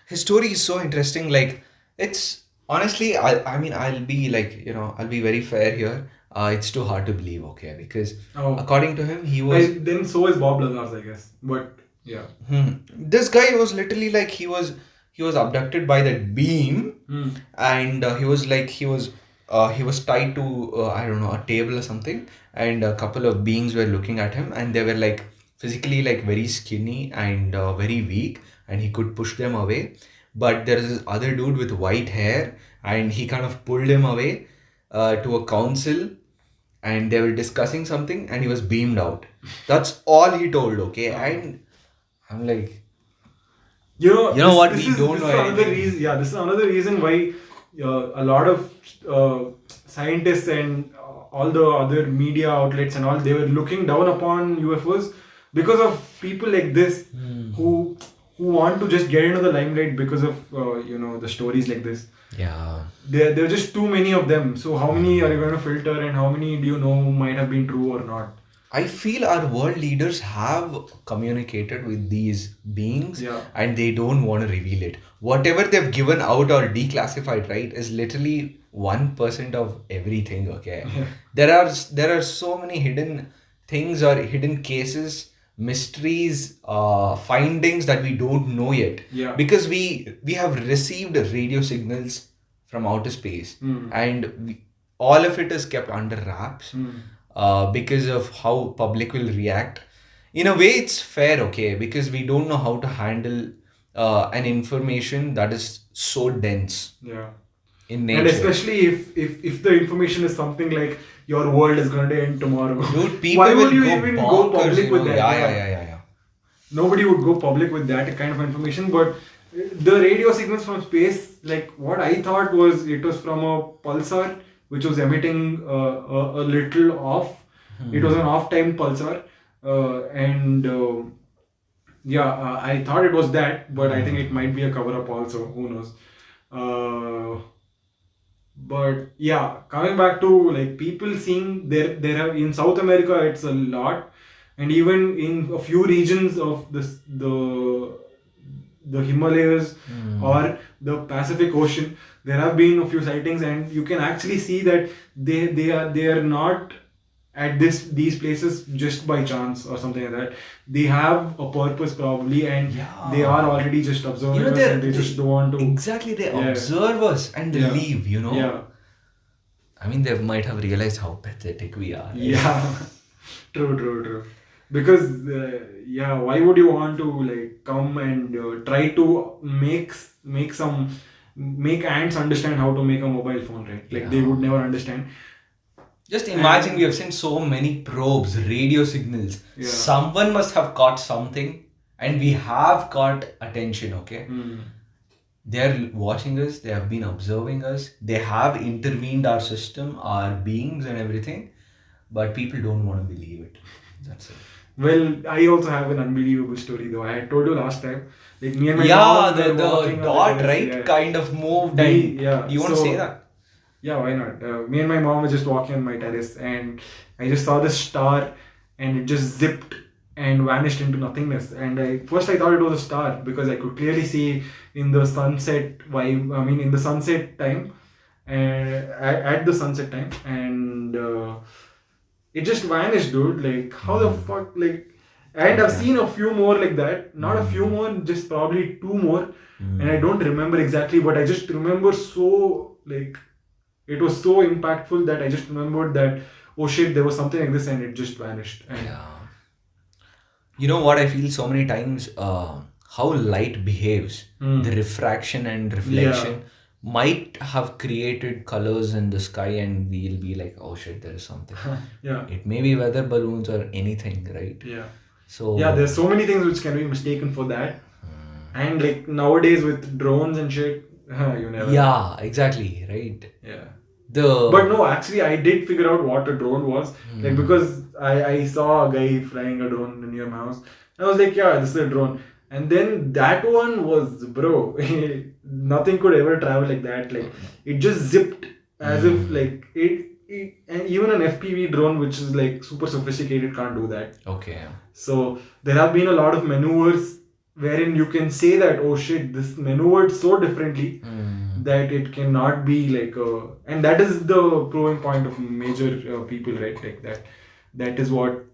[SPEAKER 1] his story is so interesting. Like, it's honestly, I mean, I'll be like, I'll be very fair here. It's too hard to believe, okay? Because
[SPEAKER 2] Oh.
[SPEAKER 1] according to him, he was.
[SPEAKER 2] Then so is Bob Lazar's, I guess. But yeah.
[SPEAKER 1] This guy was literally like he was abducted by that beam, and he was tied to I don't know, a table or something, and a couple of beings were looking at him, and they were like physically like very skinny and very weak, and he could push them away. But there is this other dude with white hair, and he kind of pulled him away to a council, and they were discussing something, and he was beamed out. That's all he told, okay? And I'm like,
[SPEAKER 2] You know
[SPEAKER 1] know what,
[SPEAKER 2] this
[SPEAKER 1] we
[SPEAKER 2] is,
[SPEAKER 1] don't
[SPEAKER 2] this
[SPEAKER 1] know
[SPEAKER 2] is another
[SPEAKER 1] anything.
[SPEAKER 2] reason. Yeah, this is another reason why a lot of scientists and all the other media outlets and all, they were looking down upon UFOs because of people like this who want to just get into the limelight because of the stories like this.
[SPEAKER 1] yeah.
[SPEAKER 2] There are just too many of them. So how many are you going to filter, and how many do you know might have been true or not?
[SPEAKER 1] I feel our world leaders have communicated with these beings,
[SPEAKER 2] Yeah.
[SPEAKER 1] and they don't want to reveal it. Whatever they've given out or declassified, right, is literally 1% of everything, okay? There are so many hidden things or hidden cases, mysteries, findings that we don't know yet.
[SPEAKER 2] Yeah.
[SPEAKER 1] Because we have received radio signals from outer space, and all of it is kept under wraps. Because of how public will react. In a way, it's fair, okay, because we don't know how to handle an information that is so dense
[SPEAKER 2] Yeah.
[SPEAKER 1] in nature.
[SPEAKER 2] And especially if the information is something like your world is going to end tomorrow.
[SPEAKER 1] Dude, people
[SPEAKER 2] Why
[SPEAKER 1] will
[SPEAKER 2] would you
[SPEAKER 1] go
[SPEAKER 2] even
[SPEAKER 1] bonkers,
[SPEAKER 2] go public with that?
[SPEAKER 1] Yeah.
[SPEAKER 2] Nobody would go public with that kind of information. But the radio signals from space, like what I thought was it was from a pulsar which was emitting a little off. It was an off-timed pulsar, and Yeah, I thought it was that, but I think it might be a cover up also. Who knows? Uh, but yeah, coming back to like people seeing there have in South America it's a lot, and even in a few regions of the Himalayas or the Pacific Ocean, there have been a few sightings, and you can actually see that they are not at these places just by chance or something like that. They have a purpose probably, and they
[SPEAKER 1] Yeah.
[SPEAKER 2] are already just observing us, and they just don't want to.
[SPEAKER 1] Exactly, they
[SPEAKER 2] Yeah.
[SPEAKER 1] observe us and they
[SPEAKER 2] Yeah.
[SPEAKER 1] leave,
[SPEAKER 2] Yeah.
[SPEAKER 1] I mean, they might have realized how pathetic we are.
[SPEAKER 2] Yeah. True. Because yeah, why would you want to like come and try to make ants understand how to make a mobile phone, right? Like they would never understand.
[SPEAKER 1] Just imagine we have sent so many probes, radio signals.
[SPEAKER 2] Yeah.
[SPEAKER 1] Someone must have caught something, and we have caught attention, okay? They are watching us, they have been observing us, they have intervened our system, our beings, and everything, but people don't want to believe it. That's it.
[SPEAKER 2] Well, I also have an unbelievable story though. I had told you last time. Like me and my
[SPEAKER 1] Yeah,
[SPEAKER 2] mom
[SPEAKER 1] the
[SPEAKER 2] were walking on
[SPEAKER 1] dot,
[SPEAKER 2] terrace,
[SPEAKER 1] right,
[SPEAKER 2] yeah.
[SPEAKER 1] kind of moved.
[SPEAKER 2] We-
[SPEAKER 1] And
[SPEAKER 2] yeah,
[SPEAKER 1] you want to
[SPEAKER 2] so-
[SPEAKER 1] say that?
[SPEAKER 2] Yeah, why not? Me and my mom were just walking on my terrace, and I just saw this star, and it just zipped and vanished into nothingness. And first I thought it was a star because I could clearly see in the sunset vibe. I mean, in the sunset time, and at the sunset time, and it just vanished, dude. Like how the fuck, like. And I've seen a few more like that. Not a few more, just probably two more. And I don't remember exactly, but I just remember so like. It was so impactful that I just remembered that, oh shit, there was something like this and it just vanished. And
[SPEAKER 1] Yeah. You know what I feel so many times? How light behaves, the refraction and reflection might have created colors in the sky, and we'll be like, oh shit, there is something.
[SPEAKER 2] yeah.
[SPEAKER 1] It may be weather balloons or anything, right?
[SPEAKER 2] Yeah.
[SPEAKER 1] So
[SPEAKER 2] Yeah, there's so many things which can be mistaken for that. And like nowadays with drones and shit, you never.
[SPEAKER 1] yeah, exactly, right.
[SPEAKER 2] Yeah.
[SPEAKER 1] The
[SPEAKER 2] But no, actually, I did figure out what a drone was. Like, because I saw a guy flying a drone near my house. I was like, yeah, this is a drone. And then that one was, bro, nothing could ever travel like that. Like, it just zipped as if, like, and even an FPV drone, which is like super sophisticated, can't do that.
[SPEAKER 1] okay.
[SPEAKER 2] So, there have been a lot of maneuvers wherein you can say that, oh shit, this maneuvered so differently that it cannot be like and that is the proving point of major people, right? Like that is what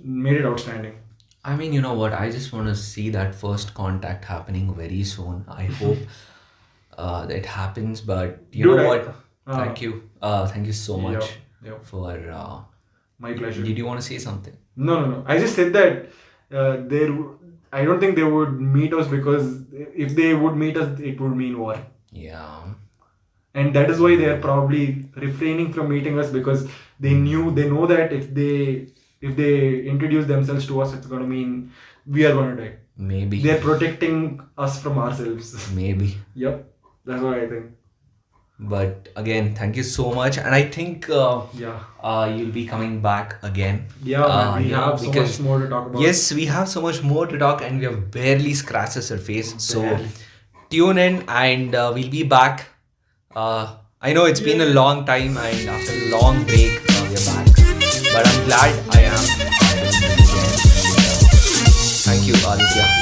[SPEAKER 2] made it outstanding.
[SPEAKER 1] I mean, you know what? I just want to see that first contact happening very soon. I hope it happens. But you
[SPEAKER 2] Dude,
[SPEAKER 1] know what? Thank you. Thank you so much
[SPEAKER 2] Yep.
[SPEAKER 1] for.
[SPEAKER 2] My pleasure.
[SPEAKER 1] Did you want to say something?
[SPEAKER 2] No. I just said that I don't think they would meet us, because if they would meet us, it would mean war.
[SPEAKER 1] Yeah.
[SPEAKER 2] And that is why they are probably refraining from meeting us, because they know that if they introduce themselves to us, it's going to mean we are going to die.
[SPEAKER 1] Maybe.
[SPEAKER 2] They're protecting us from ourselves.
[SPEAKER 1] Maybe.
[SPEAKER 2] Yep, that's what I think.
[SPEAKER 1] But again, thank you so much. And I think you'll be coming back again.
[SPEAKER 2] Yeah, man, we
[SPEAKER 1] you know,
[SPEAKER 2] have so much more to talk about.
[SPEAKER 1] Yes, we have so much more to talk, and we have barely scratched the surface. So
[SPEAKER 2] Barely.
[SPEAKER 1] tune in, and we'll be back. I know it's been a long time, and after a long break, we're back. But I'm glad I am. Thank you, Aditya.